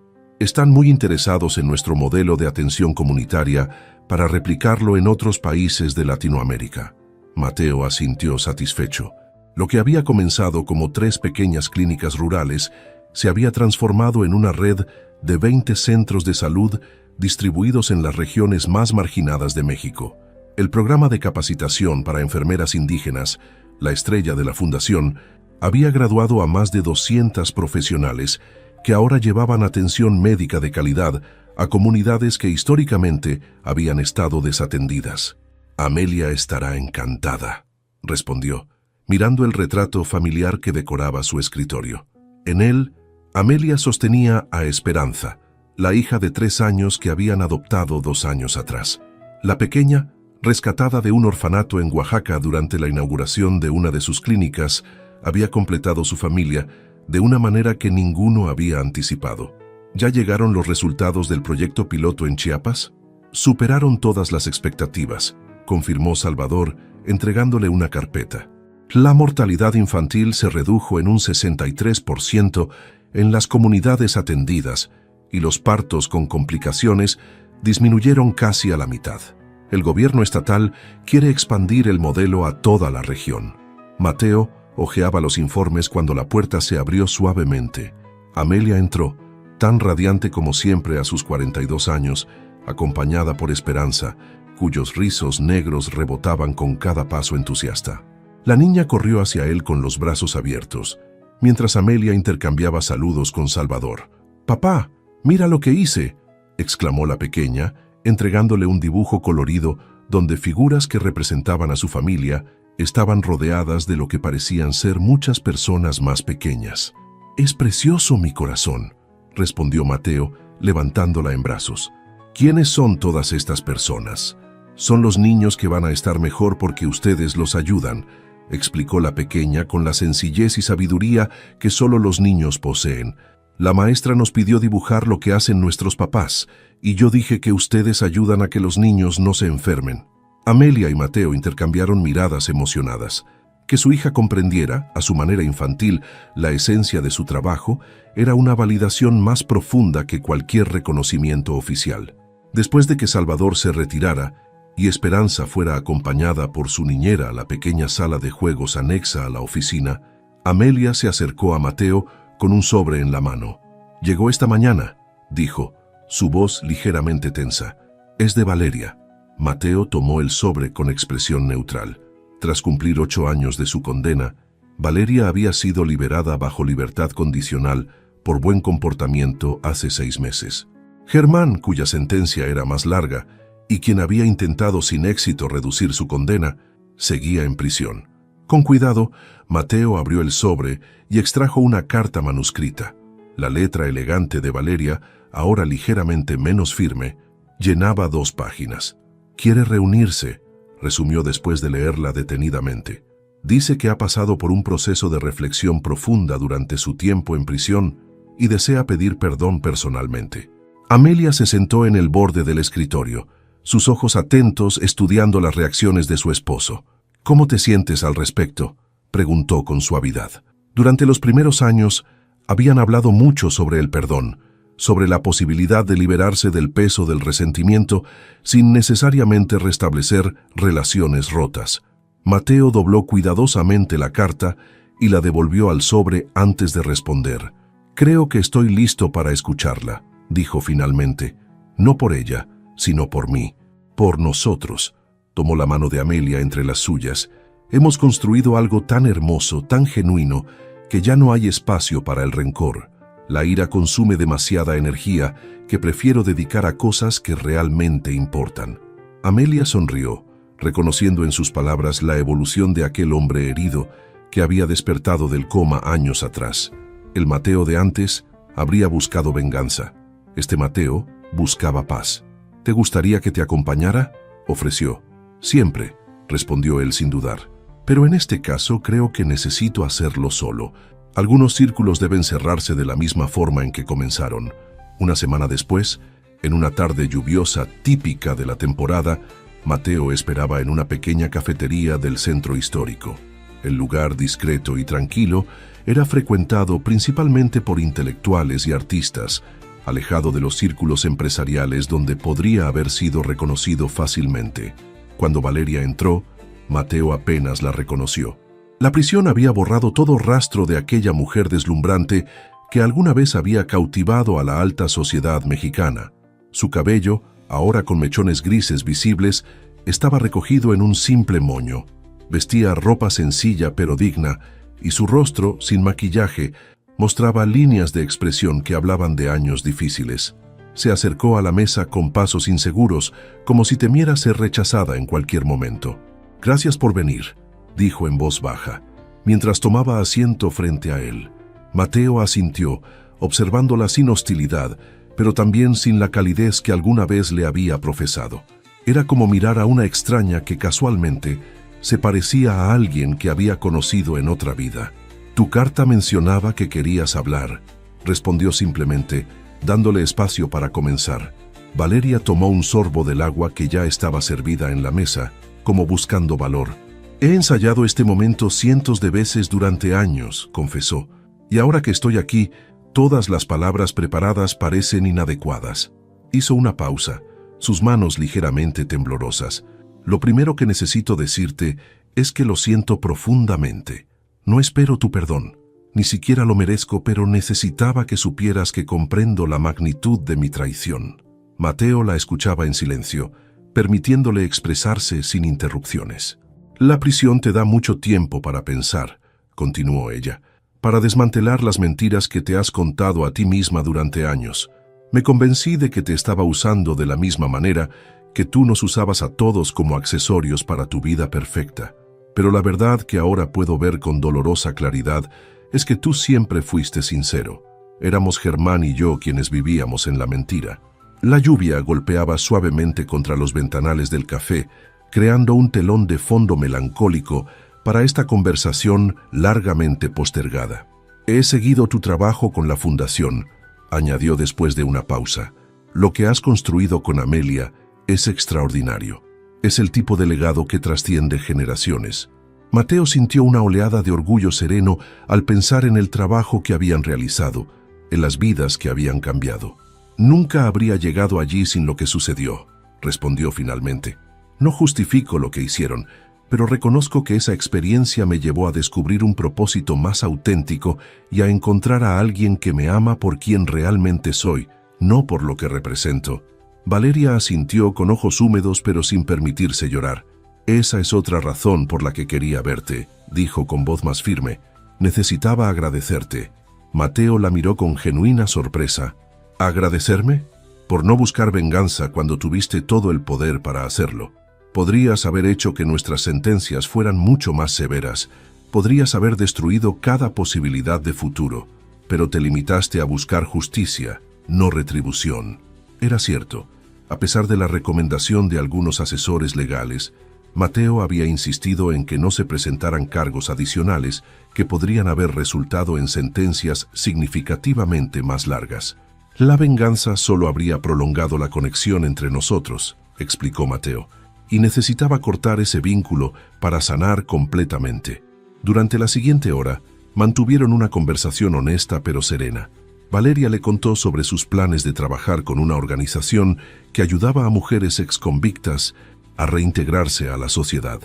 Están muy interesados en nuestro modelo de atención comunitaria para replicarlo en otros países de Latinoamérica. Mateo asintió satisfecho. Lo que había comenzado como 3 pequeñas clínicas rurales se había transformado en una red de 20 centros de salud distribuidos en las regiones más marginadas de México. El programa de capacitación para enfermeras indígenas, la estrella de la fundación, había graduado a más de 200 profesionales que ahora llevaban atención médica de calidad a comunidades que históricamente habían estado desatendidas. Amelia estará encantada, respondió, mirando el retrato familiar que decoraba su escritorio. En él, Amelia sostenía a Esperanza, la hija de 3 años que habían adoptado 2 años atrás. La pequeña, rescatada de un orfanato en Oaxaca durante la inauguración de una de sus clínicas, había completado su familia de una manera que ninguno había anticipado. ¿Ya llegaron los resultados del proyecto piloto en Chiapas? Superaron todas las expectativas, confirmó Salvador, entregándole una carpeta. La mortalidad infantil se redujo en un 63% en las comunidades atendidas y los partos con complicaciones disminuyeron casi a la mitad. El gobierno estatal quiere expandir el modelo a toda la región. Mateo hojeaba los informes cuando la puerta se abrió suavemente. Amelia entró, tan radiante como siempre a sus 42 años, acompañada por Esperanza, cuyos rizos negros rebotaban con cada paso entusiasta. La niña corrió hacia él con los brazos abiertos, mientras Amelia intercambiaba saludos con Salvador. «Papá, mira lo que hice», exclamó la pequeña, entregándole un dibujo colorido donde figuras que representaban a su familia estaban rodeadas de lo que parecían ser muchas personas más pequeñas. «Es precioso, mi corazón», respondió Mateo, levantándola en brazos. «¿Quiénes son todas estas personas?». Son los niños que van a estar mejor porque ustedes los ayudan, explicó la pequeña con la sencillez y sabiduría que solo los niños poseen. La maestra nos pidió dibujar lo que hacen nuestros papás, y yo dije que ustedes ayudan a que los niños no se enfermen. Amelia y Mateo intercambiaron miradas emocionadas. Que su hija comprendiera, a su manera infantil, la esencia de su trabajo, era una validación más profunda que cualquier reconocimiento oficial. Después de que Salvador se retirara, y Esperanza fuera acompañada por su niñera a la pequeña sala de juegos anexa a la oficina, Amelia se acercó a Mateo con un sobre en la mano. «Llegó esta mañana», dijo, su voz ligeramente tensa. «Es de Valeria». Mateo tomó el sobre con expresión neutral. Tras cumplir 8 años de su condena, Valeria había sido liberada bajo libertad condicional por buen comportamiento hace 6 meses. Germán, cuya sentencia era más larga, y quien había intentado sin éxito reducir su condena, seguía en prisión. Con cuidado, Mateo abrió el sobre y extrajo una carta manuscrita. La letra elegante de Valeria, ahora ligeramente menos firme, llenaba 2 páginas. «Quiere reunirse», resumió después de leerla detenidamente. «Dice que ha pasado por un proceso de reflexión profunda durante su tiempo en prisión y desea pedir perdón personalmente». Amelia se sentó en el borde del escritorio, sus ojos atentos estudiando las reacciones de su esposo. «¿Cómo te sientes al respecto?», preguntó con suavidad. Durante los primeros años, habían hablado mucho sobre el perdón, sobre la posibilidad de liberarse del peso del resentimiento sin necesariamente restablecer relaciones rotas. Mateo dobló cuidadosamente la carta y la devolvió al sobre antes de responder. «Creo que estoy listo para escucharla», dijo finalmente. «No por ella, sino por mí, por nosotros». Tomó la mano de Amelia entre las suyas. «Hemos construido algo tan hermoso, tan genuino, que ya no hay espacio para el rencor. La ira consume demasiada energía que prefiero dedicar a cosas que realmente importan». Amelia sonrió, reconociendo en sus palabras la evolución de aquel hombre herido que había despertado del coma años atrás. El Mateo de antes habría buscado venganza. Este Mateo buscaba paz. «¿Te gustaría que te acompañara?», ofreció. «Siempre», respondió él sin dudar. «Pero en este caso creo que necesito hacerlo solo. Algunos círculos deben cerrarse de la misma forma en que comenzaron». Una semana después, en una tarde lluviosa típica de la temporada, Mateo esperaba en una pequeña cafetería del centro histórico. El lugar, discreto y tranquilo, era frecuentado principalmente por intelectuales y artistas, alejado de los círculos empresariales donde podría haber sido reconocido fácilmente. Cuando Valeria entró, Mateo apenas la reconoció. La prisión había borrado todo rastro de aquella mujer deslumbrante que alguna vez había cautivado a la alta sociedad mexicana. Su cabello, ahora con mechones grises visibles, estaba recogido en un simple moño. Vestía ropa sencilla pero digna, y su rostro, sin maquillaje, mostraba líneas de expresión que hablaban de años difíciles. Se acercó a la mesa con pasos inseguros, como si temiera ser rechazada en cualquier momento. «Gracias por venir», dijo en voz baja, mientras tomaba asiento frente a él. Mateo asintió, observándola sin hostilidad, pero también sin la calidez que alguna vez le había profesado. Era como mirar a una extraña que casualmente se parecía a alguien que había conocido en otra vida. «Tu carta mencionaba que querías hablar», respondió simplemente, dándole espacio para comenzar. Valeria tomó un sorbo del agua que ya estaba servida en la mesa, como buscando valor. «He ensayado este momento cientos de veces durante años», confesó, «y ahora que estoy aquí, todas las palabras preparadas parecen inadecuadas». Hizo una pausa, sus manos ligeramente temblorosas. «Lo primero que necesito decirte es que lo siento profundamente. No espero tu perdón. Ni siquiera lo merezco, pero necesitaba que supieras que comprendo la magnitud de mi traición». Mateo la escuchaba en silencio, permitiéndole expresarse sin interrupciones. «La prisión te da mucho tiempo para pensar», continuó ella, «para desmantelar las mentiras que te has contado a ti misma durante años. Me convencí de que te estaba usando de la misma manera que tú nos usabas a todos como accesorios para tu vida perfecta. Pero la verdad que ahora puedo ver con dolorosa claridad es que tú siempre fuiste sincero. Éramos Germán y yo quienes vivíamos en la mentira. La lluvia golpeaba suavemente contra los ventanales del café, creando un telón de fondo melancólico para esta conversación largamente postergada. «He seguido tu trabajo con la fundación», añadió después de una pausa. «Lo que has construido con Amelia es extraordinario. Es el tipo de legado que trasciende generaciones». Mateo sintió una oleada de orgullo sereno al pensar en el trabajo que habían realizado, en las vidas que habían cambiado. «Nunca habría llegado allí sin lo que sucedió», respondió finalmente. «No justifico lo que hicieron, pero reconozco que esa experiencia me llevó a descubrir un propósito más auténtico y a encontrar a alguien que me ama por quien realmente soy, no por lo que represento». Valeria asintió con ojos húmedos pero sin permitirse llorar. «Esa es otra razón por la que quería verte», dijo con voz más firme. «Necesitaba agradecerte». Mateo la miró con genuina sorpresa. «¿Agradecerme? Por no buscar venganza cuando tuviste todo el poder para hacerlo. Podrías haber hecho que nuestras sentencias fueran mucho más severas. Podrías haber destruido cada posibilidad de futuro, pero te limitaste a buscar justicia, no retribución». Era cierto. A pesar de la recomendación de algunos asesores legales, Mateo había insistido en que no se presentaran cargos adicionales que podrían haber resultado en sentencias significativamente más largas. «La venganza solo habría prolongado la conexión entre nosotros», explicó Mateo, «y necesitaba cortar ese vínculo para sanar completamente». Durante la siguiente hora, mantuvieron una conversación honesta pero serena. Valeria le contó sobre sus planes de trabajar con una organización que ayudaba a mujeres exconvictas a reintegrarse a la sociedad.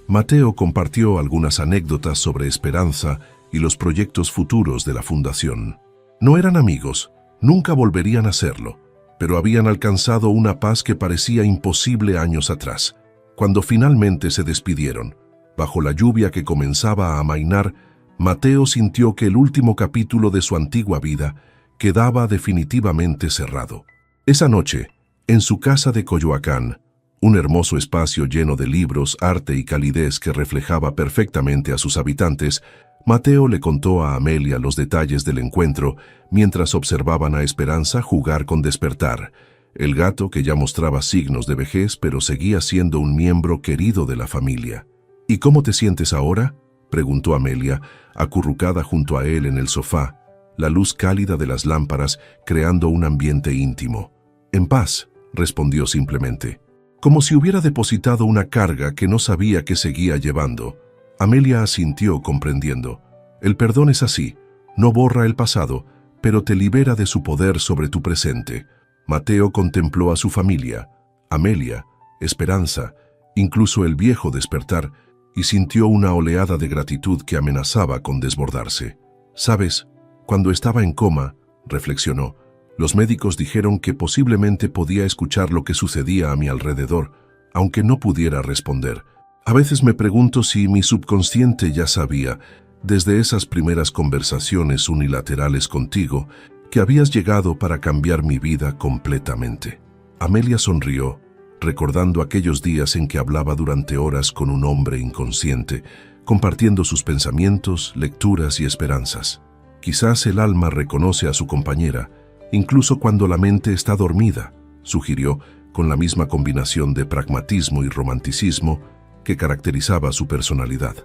Mateo compartió algunas anécdotas sobre Esperanza y los proyectos futuros de la fundación. No eran amigos, nunca volverían a serlo, pero habían alcanzado una paz que parecía imposible años atrás. Cuando finalmente se despidieron, bajo la lluvia que comenzaba a amainar, Mateo sintió que el último capítulo de su antigua vida quedaba definitivamente cerrado. Esa noche, en su casa de Coyoacán, un hermoso espacio lleno de libros, arte y calidez que reflejaba perfectamente a sus habitantes, Mateo le contó a Amelia los detalles del encuentro mientras observaban a Esperanza jugar con Despertar, el gato que ya mostraba signos de vejez pero seguía siendo un miembro querido de la familia. «¿Y cómo te sientes ahora?», preguntó Amelia, acurrucada junto a él en el sofá, la luz cálida de las lámparas creando un ambiente íntimo. «En paz», respondió simplemente, como si hubiera depositado una carga que no sabía que seguía llevando. Amelia asintió comprendiendo. «El perdón es así, no borra el pasado, pero te libera de su poder sobre tu presente». Mateo contempló a su familia, Amelia, Esperanza, incluso el viejo Despertar, y sintió una oleada de gratitud que amenazaba con desbordarse. «¿Sabes? Cuando estaba en coma», reflexionó, «los médicos dijeron que posiblemente podía escuchar lo que sucedía a mi alrededor, aunque no pudiera responder. A veces me pregunto si mi subconsciente ya sabía, desde esas primeras conversaciones unilaterales contigo, que habías llegado para cambiar mi vida completamente». Amelia sonrió, recordando aquellos días en que hablaba durante horas con un hombre inconsciente, compartiendo sus pensamientos, lecturas y esperanzas. «Quizás el alma reconoce a su compañera, incluso cuando la mente está dormida», sugirió, con la misma combinación de pragmatismo y romanticismo que caracterizaba su personalidad.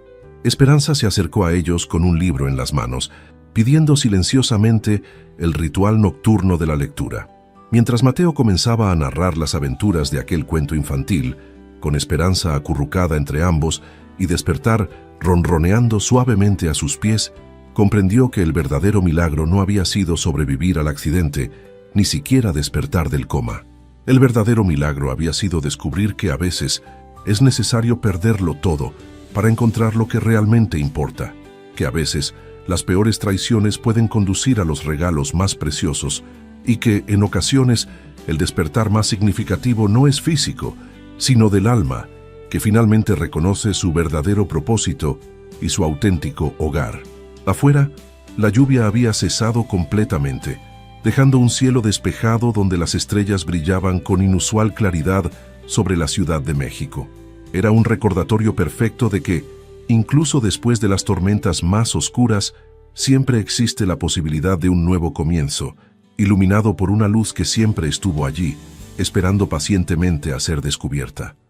Esperanza se acercó a ellos con un libro en las manos, pidiendo silenciosamente el ritual nocturno de la lectura. Mientras Mateo comenzaba a narrar las aventuras de aquel cuento infantil, con Esperanza acurrucada entre ambos y Despertar ronroneando suavemente a sus pies, comprendió que el verdadero milagro no había sido sobrevivir al accidente, ni siquiera despertar del coma. El verdadero milagro había sido descubrir que a veces es necesario perderlo todo para encontrar lo que realmente importa, que a veces las peores traiciones pueden conducir a los regalos más preciosos y que, en ocasiones, el despertar más significativo no es físico, sino del alma, que finalmente reconoce su verdadero propósito y su auténtico hogar. Afuera, la lluvia había cesado completamente, dejando un cielo despejado donde las estrellas brillaban con inusual claridad sobre la Ciudad de México. Era un recordatorio perfecto de que, incluso después de las tormentas más oscuras, siempre existe la posibilidad de un nuevo comienzo, iluminado por una luz que siempre estuvo allí, esperando pacientemente a ser descubierta.